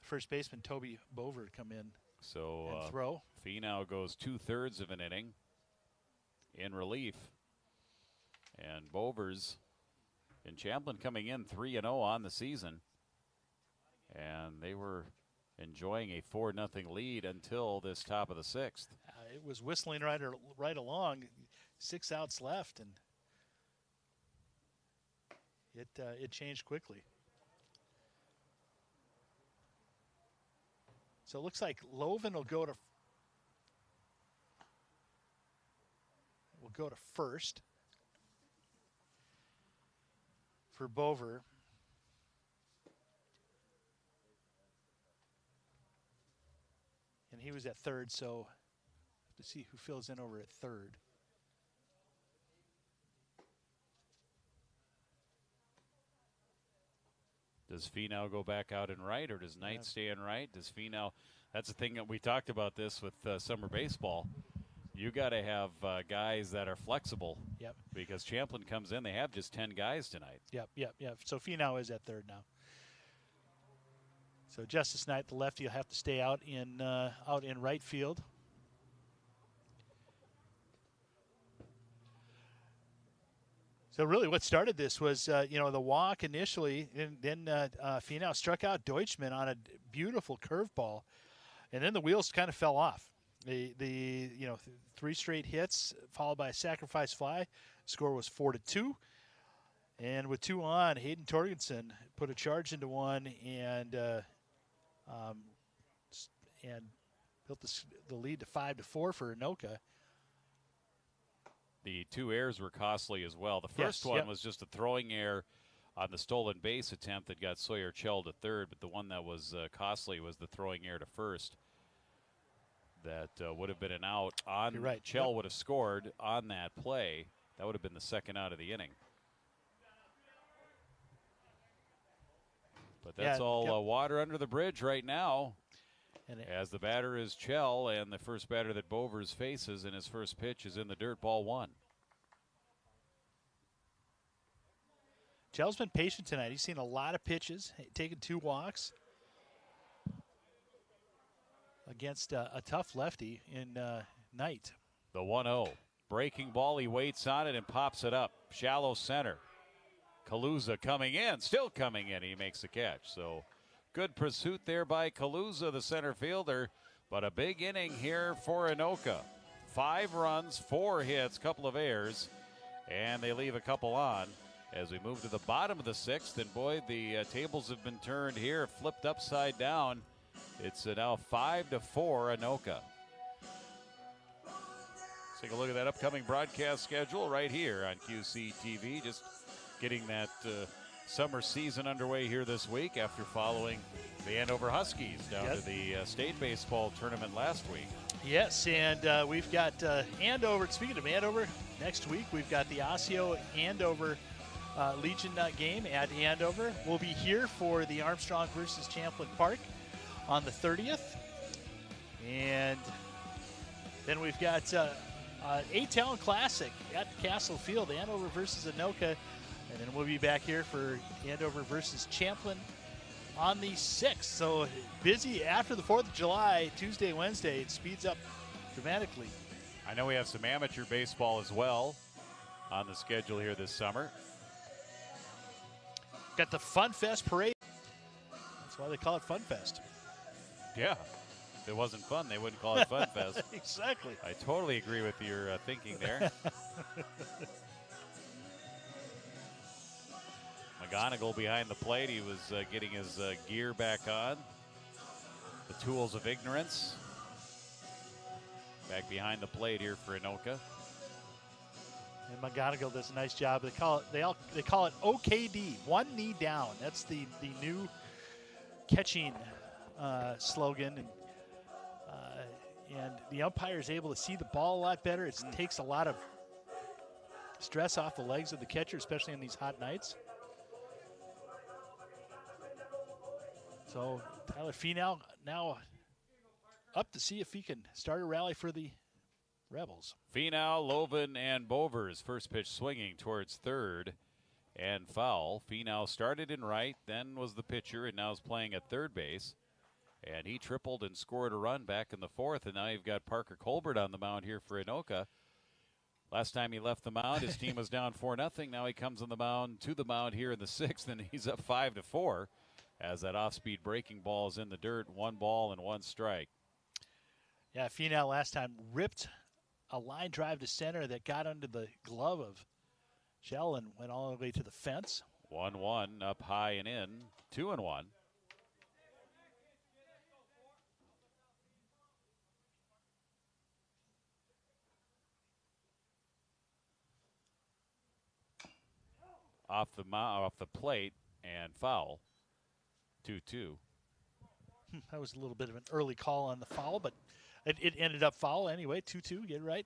first baseman Toby Bover come in and throw. Finau goes 2/3 of an inning in relief. And Bovers and Champlin coming in 3-0 on the season. And they were enjoying a 4-0 lead until this top of the 6th. It was whistling right along. 6 outs left, and it changed quickly. So it looks like Loven will go to first for Bover. And he was at third, so to see who fills in over at third. Does Finau go back out in right, or does Knight stay in right? Does Finau? That's the thing that we talked about this with summer baseball. You got to have guys that are flexible. Yep. Because Champlin comes in, they have just 10 guys tonight. Yep. So Finau is at third now. So Justice Knight, the lefty, will have to stay out in right field. So really what started this was, the walk initially, and then Finau struck out Deutschman on a beautiful curveball, and then the wheels kind of fell off. The 3 straight hits followed by a sacrifice fly. Score was 4-2. And with 2 on, Hayden Torgensen put a charge into one and built the lead to 5-4 for Anoka. The 2 errors were costly as well. The first one was just a throwing error on the stolen base attempt that got Sawyer Chell to third, but the one that was costly was the throwing error to first. That would have been an out on. You're right. Chell would have scored on that play. That would have been the second out of the inning. But that's all water under the bridge right now. As the batter is Chell, and the first batter that Bovers faces in his first pitch is in the dirt, ball 1. Chell's been patient tonight. He's seen a lot of pitches, taken 2 walks against a tough lefty in Knight. The 1-0. Breaking ball, he waits on it and pops it up. Shallow center. Kaluza coming in, still coming in. He makes the catch. So good pursuit there by Kaluza, the center fielder. But a big inning here for Anoka. 5 runs, 4 hits, couple of errors, and they leave a couple on. as we move to the bottom of the 6th. And boy, the tables have been turned here, flipped upside down. It's now 5-4 Anoka. Let's take a look at that upcoming broadcast schedule right here on QCTV. Just getting that summer season underway here this week after following the Andover Huskies down to the state baseball tournament last week. Yes, and we've got Andover. Speaking of Andover, next week we've got the Osseo Andover Legion game at Andover. We'll be here for the Armstrong versus Champlin Park on the 30th. And then we've got A-Town Classic at Castle Field, Andover versus Anoka. And then we'll be back here for Andover versus Champlin on the 6th. So busy after the 4th of July, Tuesday, Wednesday. It speeds up dramatically. I know we have some amateur baseball as well on the schedule here this summer. Got the Fun Fest parade. That's why they call it Fun Fest. Yeah. If it wasn't fun, they wouldn't call it Fun Fest. Exactly. I totally agree with your thinking there. McGonigal behind the plate. He was getting his gear back on. The tools of ignorance. Back behind the plate here for Anoka. And McGonigal does a nice job. They call it OKD, one knee down. That's the new catching slogan. And the umpire is able to see the ball a lot better. It takes a lot of stress off the legs of the catcher, especially on these hot nights. So Tyler Finau now up to see if he can start a rally for the Rebels. Finau, Loven, and Bovers. First pitch swinging towards third and foul. Finau started in right, then was the pitcher, and now is playing at third base. And he tripled and scored a run back in the 4th, and now you've got Parker Colbert on the mound here for Anoka. Last time he left the mound, his team was down 4-0. Now he comes on the mound to the mound here in the 6th, and he's up 5-4. As that off-speed breaking ball is in the dirt, 1 ball and 1 strike. Yeah, Finau last time ripped a line drive to center that got under the glove of Shell and went all the way to the fence. 1-1 up high and in, 2-1. Off the plate and foul. 2-2. That was a little bit of an early call on the foul, but it ended up foul anyway. 2-2, get it right.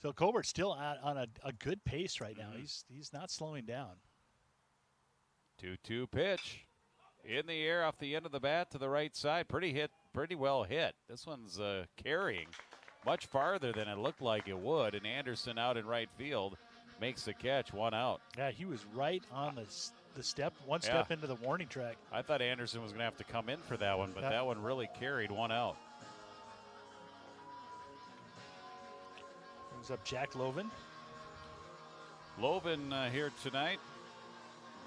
So Colbert's still on a good pace right now. He's not slowing down. 2-2 pitch in the air off the end of the bat to the right side. Pretty well hit. This one's carrying much farther than it looked like it would, and Anderson out in right field makes the catch, 1 out. Yeah, he was right on the step, one step into the warning track. I thought Anderson was going to have to come in for that one, but that one really carried, 1 out. Brings up Jack Loven. Loven here tonight,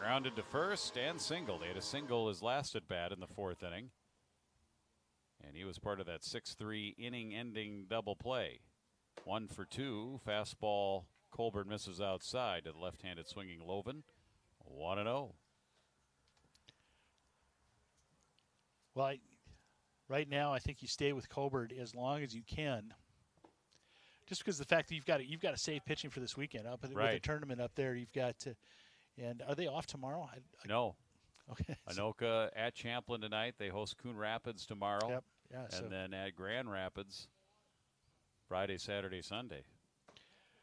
grounded to first and singled. He had a single his last at bat in the 4th inning. And he was part of that 6-3 inning-ending double play. 1 for 2. Fastball, Colbert misses outside to the left-handed swinging Loven. 1-0. Well, right now I think you stay with Colbert as long as you can. Just because of the fact that you've got to save pitching for this weekend up with the tournament up there. You've got to. And are they off tomorrow? No. Okay. Anoka at Champlin tonight. They host Coon Rapids tomorrow. Yep. Yeah, and then at Grand Rapids Friday, Saturday, Sunday.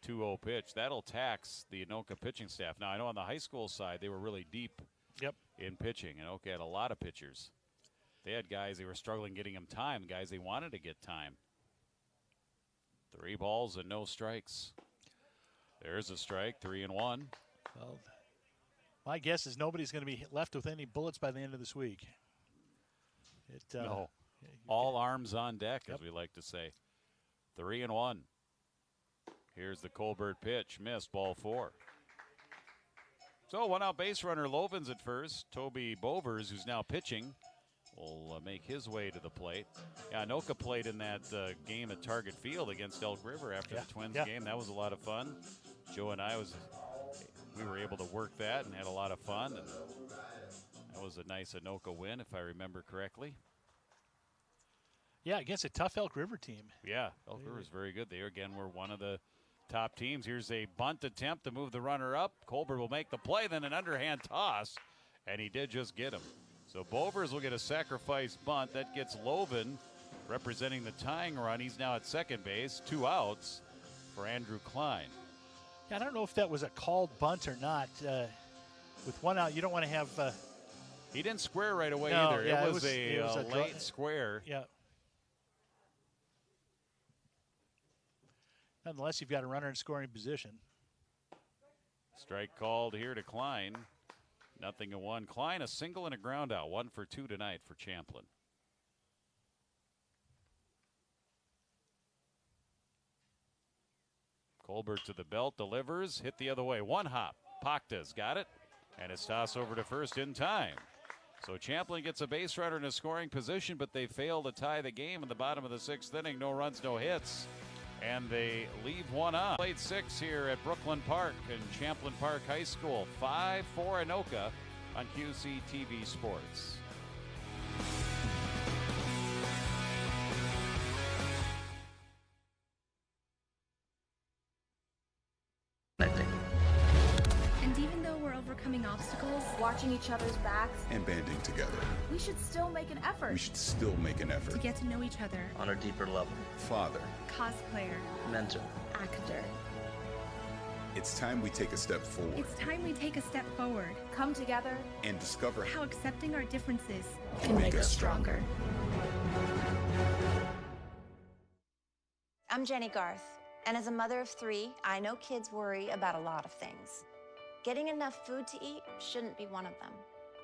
2-0 pitch. That'll tax the Anoka pitching staff. Now, I know on the high school side they were really deep in pitching. Anoka had a lot of pitchers. They had guys they were struggling getting them time, guys they wanted to get time. 3 balls and no strikes. There's a strike, 3-1. Well, my guess is nobody's going to be left with any bullets by the end of this week. No. All arms on deck, as we like to say. 3-1. Here's the Colbert pitch. Missed, ball 4. So 1 out base runner. Lovens at first. Toby Bovers, who's now pitching, will make his way to the plate. Yeah, Anoka played in that game at Target Field against Elk River after the Twins game. That was a lot of fun. Joe and I we were able to work that and had a lot of fun. And that was a nice Anoka win, if I remember correctly. Yeah, against a tough Elk River team. Yeah, Elk River is very good. They, again, were one of the top teams. Here's a bunt attempt to move the runner up. Colbert will make the play, then an underhand toss, and he did just get him. So Bovers will get a sacrifice bunt. That gets Loven representing the tying run. He's now at second base. 2 outs for Andrew Klein. Yeah, I don't know if that was a called bunt or not. With 1 out, you don't want to have... He didn't square right away no, either. Yeah, it was a late square. Yeah. Nonetheless, you've got a runner in scoring position. Strike called here to Klein. 0-1. Klein a single and a ground out. 1 for 2 tonight for Champlin. Colbert to the belt, delivers, hit the other way. 1 hop. Pacta's got it, and it's tossed over to first in time. So Champlin gets a base runner in a scoring position, but they fail to tie the game in the bottom of the 6th inning. No runs, no hits. And they leave 1 on. Played 6 here at Brooklyn Park and Champlin Park High School. 5-4 Anoka on QCTV Sports. And even though we're overcoming obstacles, watching each other's backs, and banding together, we should still make an effort. We should still make an effort to get to know each other on a deeper level. Father, cosplayer, mentor, actor. It's time we take a step forward. It's time we take a step forward. Come together and discover how accepting our differences can make us stronger. I'm Jenny Garth, and as a mother of 3, I know kids worry about a lot of things. Getting enough food to eat shouldn't be one of them.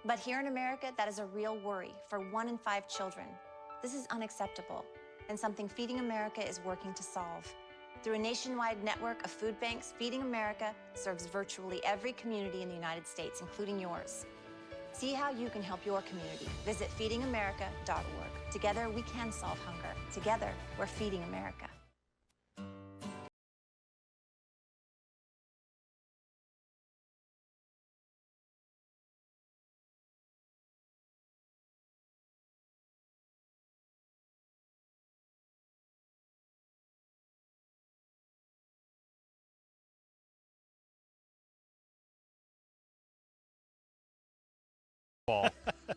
But here in America, that is a real worry for 1 in 5 children. This is unacceptable, and something Feeding America is working to solve. Through a nationwide network of food banks, Feeding America serves virtually every community in the United States, including yours. See how you can help your community. Visit feedingamerica.org. Together, we can solve hunger. Together, we're Feeding America.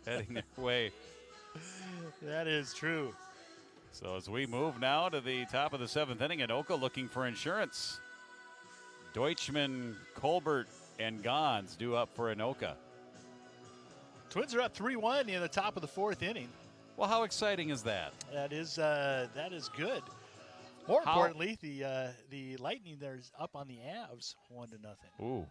Heading their way. That is true. So as we move now to the top of the 7th inning, Anoka looking for insurance. Deutschman, Colbert, and Gons due up for Anoka. Twins are up 3-1 in the top of the 4th inning. Well, how exciting is that? That is good. More importantly, the Lightning there's up on the Avs 1-0. Ooh.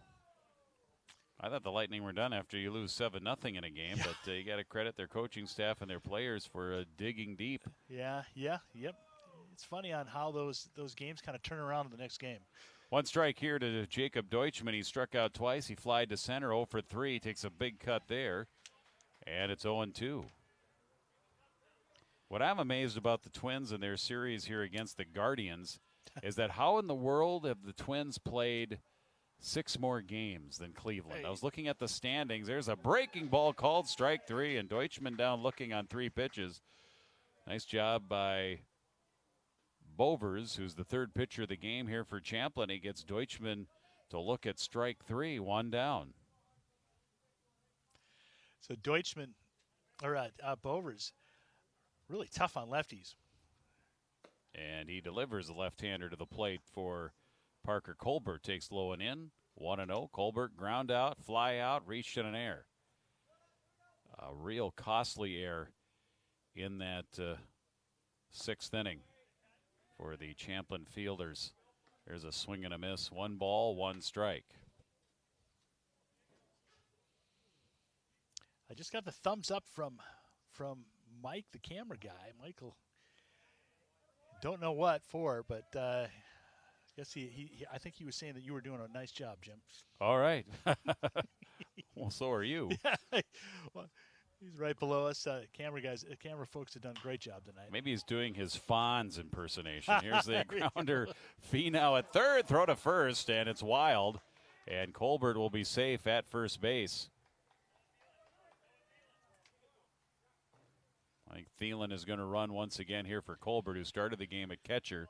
I thought the Lightning were done after you lose 7-0 in a game, but you got to credit their coaching staff and their players for digging deep. Yep. It's funny on how those games kind of turn around in the next game. 1 strike here to Jacob Deutschman. He struck out twice. He flied to center, 0 for 3. Takes a big cut there, and it's 0-2. What I'm amazed about the Twins and their series here against the Guardians is that how in the world have the Twins played 6 more games than Cleveland? I was looking at the standings. There's a breaking ball called strike 3, and Deutschman down looking on 3 pitches. Nice job by Bovers, who's the 3rd pitcher of the game here for Champlin. He gets Deutschman to look at strike 3, 1 down. So Deutschman, or Bovers, really tough on lefties. And he delivers a left-hander to the plate for Parker Colbert. Takes low and in. 1-0. Colbert ground out, fly out, reached in an error. A real costly error in that 6th inning for the Champlin fielders. There's a swing and a miss. 1 ball, 1 strike. I just got the thumbs up from Mike, the camera guy. Michael, don't know what for, but yes, I think he was saying that you were doing a nice job, Jim. All right. Well, so are you. Well, He's right below us. Camera folks have done a great job tonight. Maybe he's doing his Fonz impersonation. Here's the grounder. Fee now at third, throw to first, and it's wild. And Colbert will be safe at first base. I think Thielen is going to run once again here for Colbert, who started the game at catcher.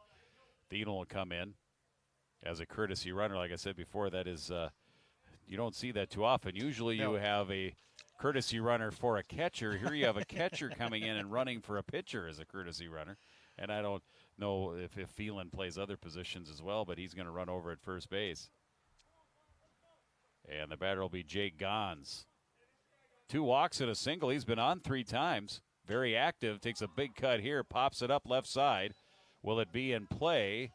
Thielen will come in as a courtesy runner. Like I said before, that is, you don't see that too often. Usually you have a courtesy runner for a catcher. Here you have a catcher coming in and running for a pitcher as a courtesy runner. And I don't know if Thielen plays other positions as well, but he's going to run over at first base. And the batter will be Jake Gons. 2 walks and a single. He's been on 3 times. Very active. Takes a big cut here. Pops it up left side. Will it be in play?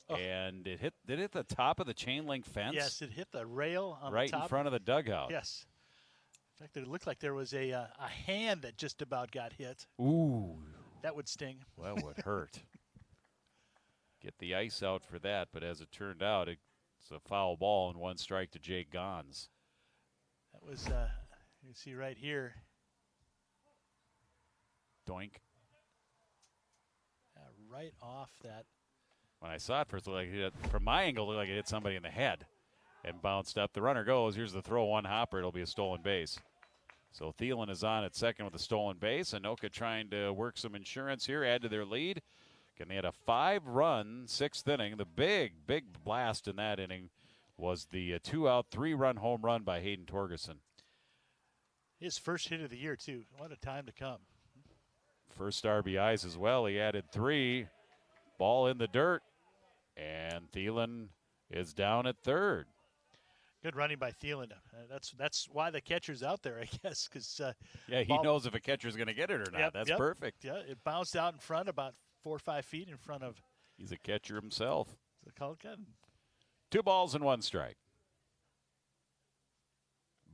Oh. And did it hit the top of the chain link fence? Yes, it hit the rail on right the top. in front of the dugout. Yes. In fact, it looked like there was a hand that just about got hit. Ooh. That would sting. That would hurt. Get the ice out for that, but as it turned out, it's a foul ball and 1 strike to Jake Gons. That was, you see right here. Doink. Right off that. When I saw it first, from my angle, it looked like it hit somebody in the head and bounced up. The runner goes. Here's the throw, 1 hopper. It'll be a stolen base. So Thielen is on at second with a stolen base. Anoka trying to work some insurance here, add to their lead. And they had a 5-run 6th inning. The big blast in that inning was the 2-out, 3-run home run by Hayden Torgerson. His first hit of the year, too. What a time to come. First RBIs as well. He added 3. Ball in the dirt. And Thielen is down at third. Good running by Thielen. That's why the catcher's out there, I guess. Cause, yeah, he knows if a catcher's going to get it or not. That's perfect. Yeah, it bounced out in front about 4 or 5 feet in front of. He's a catcher himself. 2 balls and 1 strike.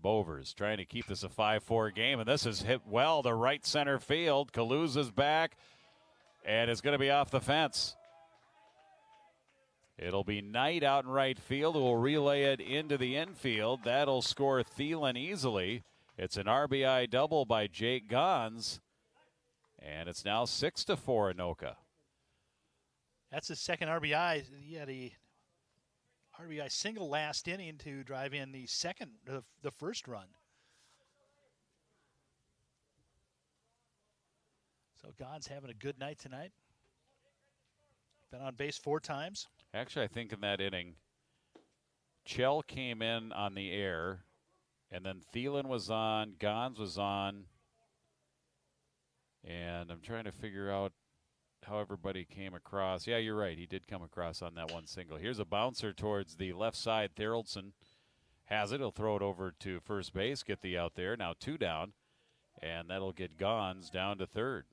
Bovers trying to keep this a 5-4 game, and this is hit well to right center field. Kaluza's back, and it's going to be off the fence. It'll be Knight out in right field, who will relay it into the infield. That'll score Thielen easily. It's an RBI double by Jake Gons, and it's now 6-4 Anoka. That's his second RBI. He had a RBI single last inning to drive in the first run. So Gons having a good night tonight. Been on base 4 times. Actually, I think in that inning, Chell came in on the air, and then Thielen was on, Gons was on, and I'm trying to figure out how everybody came across. Yeah, you're right. He did come across on that 1 single. Here's a bouncer towards the left side. Thoraldson has it. He'll throw it over to first base, get the out there. Now 2 down, and that'll get Gons down to third.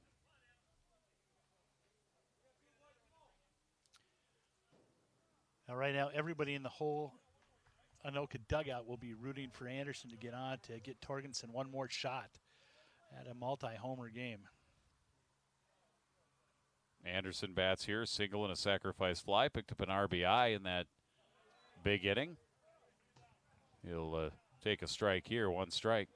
Now, right now, everybody in the whole Anoka dugout will be rooting for Anderson to get on to get Torgerson one more shot at a multi-homer game. Anderson bats here, single and a sacrifice fly. Picked up an RBI in that big inning. He'll take a strike here, 1 strike.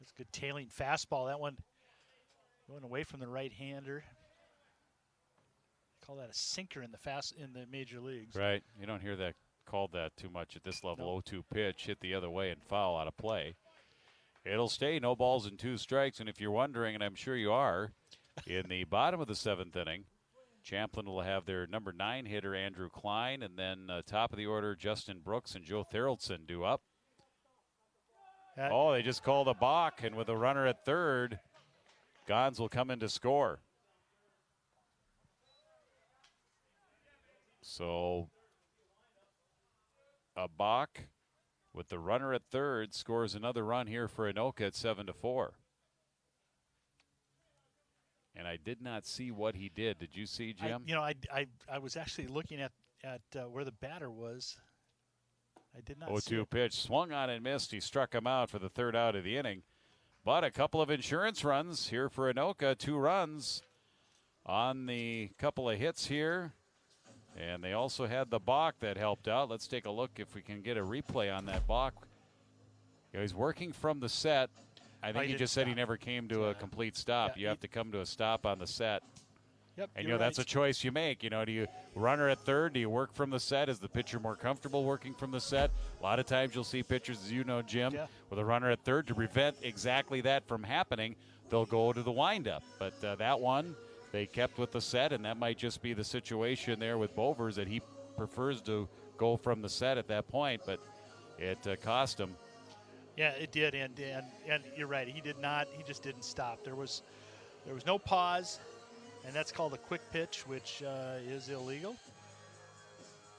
That's a good tailing fastball. That one going away from the right-hander. Call that a sinker in the major leagues. Right. You don't hear that called that too much at this level. Nope. 0-2 pitch, hit the other way and foul out of play. It'll stay no balls and 2 strikes. And if you're wondering, and I'm sure you are, in the bottom of the 7th inning, Champlin will have their number 9 hitter, Andrew Klein, and then top of the order, Justin Brooks and Joe Thoraldson due up. They just called a balk, and with a runner at third, Gons will come in to score. So a balk with the runner at third scores another run here for Anoka at 7-4. And I did not see what he did. Did you see, Jim? I was actually looking at where the batter was. I did not see 0-2 it. pitch, swung on and missed. He struck him out for the 3rd out of the inning. But a couple of insurance runs here for Anoka. 2 runs on the couple of hits here. And they also had the balk that helped out. Let's take a look if we can get a replay on that balk. He's working from the set. I think he just said he never came to a complete stop. You have to come to a stop on the set. Yep, and, that's a choice you make. Do you runner at third? Do you work from the set? Is the pitcher more comfortable working from the set? A lot of times you'll see pitchers, as you know, Jim, with a runner at third to prevent exactly that from happening. They'll go to the windup. But that one, they kept with the set, and that might just be the situation there with Bovers that he prefers to go from the set at that point. But it cost him. Yeah, it did, and you're right. He did not. He just didn't stop. There was no pause, and that's called a quick pitch, which is illegal.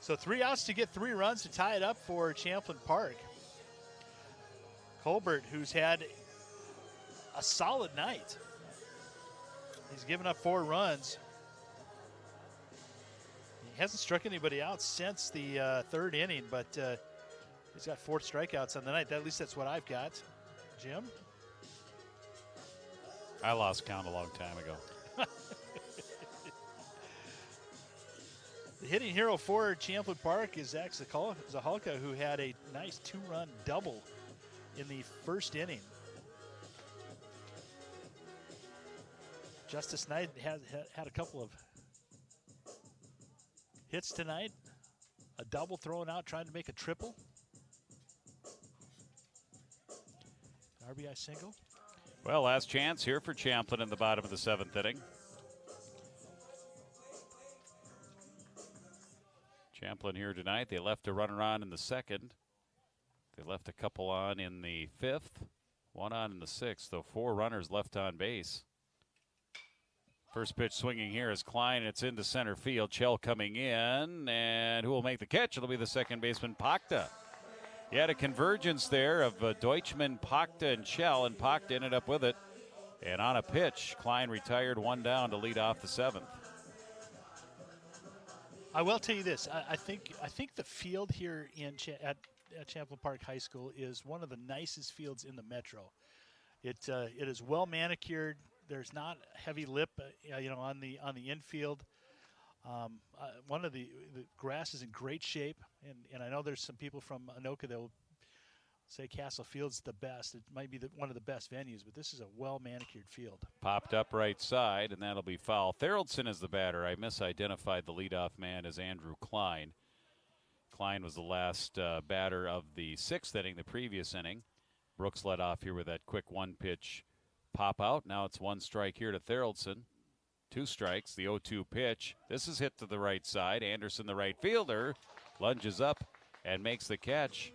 So 3 outs to get 3 runs to tie it up for Champlin Park. Colbert, who's had a solid night. He's given up 4 runs. He hasn't struck anybody out since the 3rd inning, but he's got 4 strikeouts on the night. At least that's what I've got. Jim? I lost count a long time ago. The hitting hero for Champlin Park is Zach Zahalka, who had a nice 2-run double in the 1st inning. Justice Knight had a couple of hits tonight. A double thrown out, trying to make a triple. RBI single. Well, last chance here for Champlin in the bottom of the 7th inning. Champlin here tonight. They left a runner on in the 2nd. They left a couple on in the 5th. 1 on in the 6th, though 4 runners left on base. First pitch swinging here is Klein. It's into center field. Chell coming in, and who will make the catch? It'll be the second baseman, Pachta. You had a convergence there of Deutschman, Pachta, and Chell, and Pachta ended up with it. And on a pitch, Klein retired 1 down to lead off the 7th. I will tell you this. I think the field here at Champlin Park High School is one of the nicest fields in the metro. It is well manicured. There's not heavy lip, on the infield. One of the grass is in great shape, and I know there's some people from Anoka that will say Castle Field's the best. It might be one of the best venues, but this is a well-manicured field. Popped up right side, and that'll be foul. Theraldson is the batter. I misidentified the leadoff man as Andrew Klein. Klein was the last batter of the 6th inning, the previous inning. Brooks led off here with that quick 1-pitch pop out. Now it's 1 strike here to Theraldson. 2 strikes, the 0-2 pitch. This is hit to the right side. Anderson, the right fielder, lunges up and makes the catch.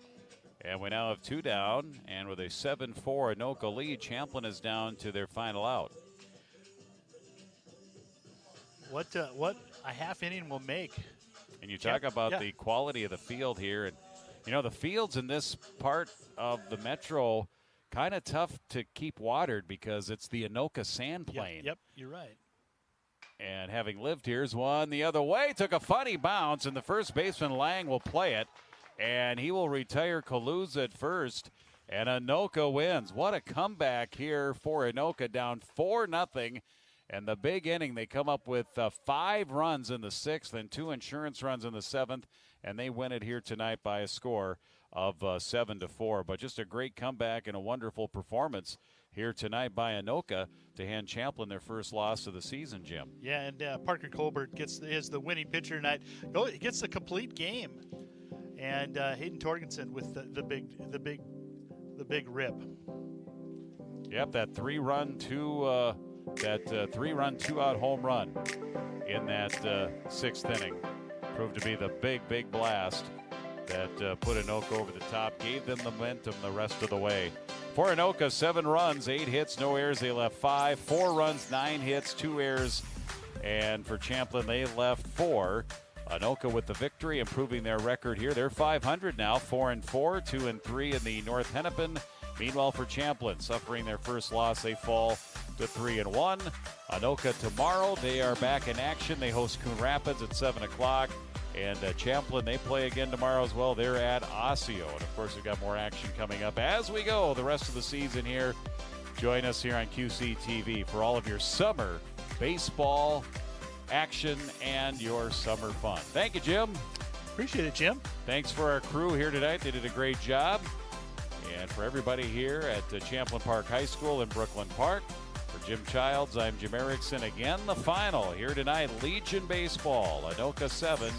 And we now have 2 down, and with a 7-4 Anoka lead, Champlin is down to their final out. What a half inning will make. And you talk about the quality of the field here. And, the fields in this part of the metro, kind of tough to keep watered because it's the Anoka sand plane. Yep, you're right. And having lived here's one the other way. Took a funny bounce, and the first baseman, Lang, will play it. And he will retire Kaluza at first. And Anoka wins. What a comeback here for Anoka, down 4-0. And the big inning, they come up with 5 runs in the 6th and 2 insurance runs in the 7th. And they win it here tonight by a score of 7-4. But just a great comeback and a wonderful performance here tonight by Anoka to hand Champlin their first loss of the season, Jim. Yeah, and Parker Colbert is the winning pitcher tonight. He gets the complete game, and Hayden Torgensen with the big rip. Yep, that 3-run 2-out home run in that 6th inning proved to be the big blast that put Anoka over the top, gave them the momentum the rest of the way. For Anoka, 7 runs, 8 hits, no errors. They left 5. 4 runs, 9 hits, 2 errors. And for Champlin, they left 4. Anoka with the victory, improving their record here. They're 500 now, 4-4, 2-3 in the North Hennepin. Meanwhile, for Champlin, suffering their first loss, they fall to 3-1. Anoka tomorrow, they are back in action. They host Coon Rapids at 7 o'clock. And Champlin, they play again tomorrow as well. They're at Osseo. And, of course, we've got more action coming up as we go the rest of the season here. Join us here on QCTV for all of your summer baseball action and your summer fun. Thank you, Jim. Appreciate it, Jim. Thanks for our crew here tonight. They did a great job. And for everybody here at Champlin Park High School in Brooklyn Park, for Jim Childs, I'm Jim Erickson. Again, the final here tonight, Legion Baseball, Anoka 7,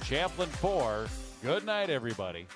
Champlin 4. Good night, everybody.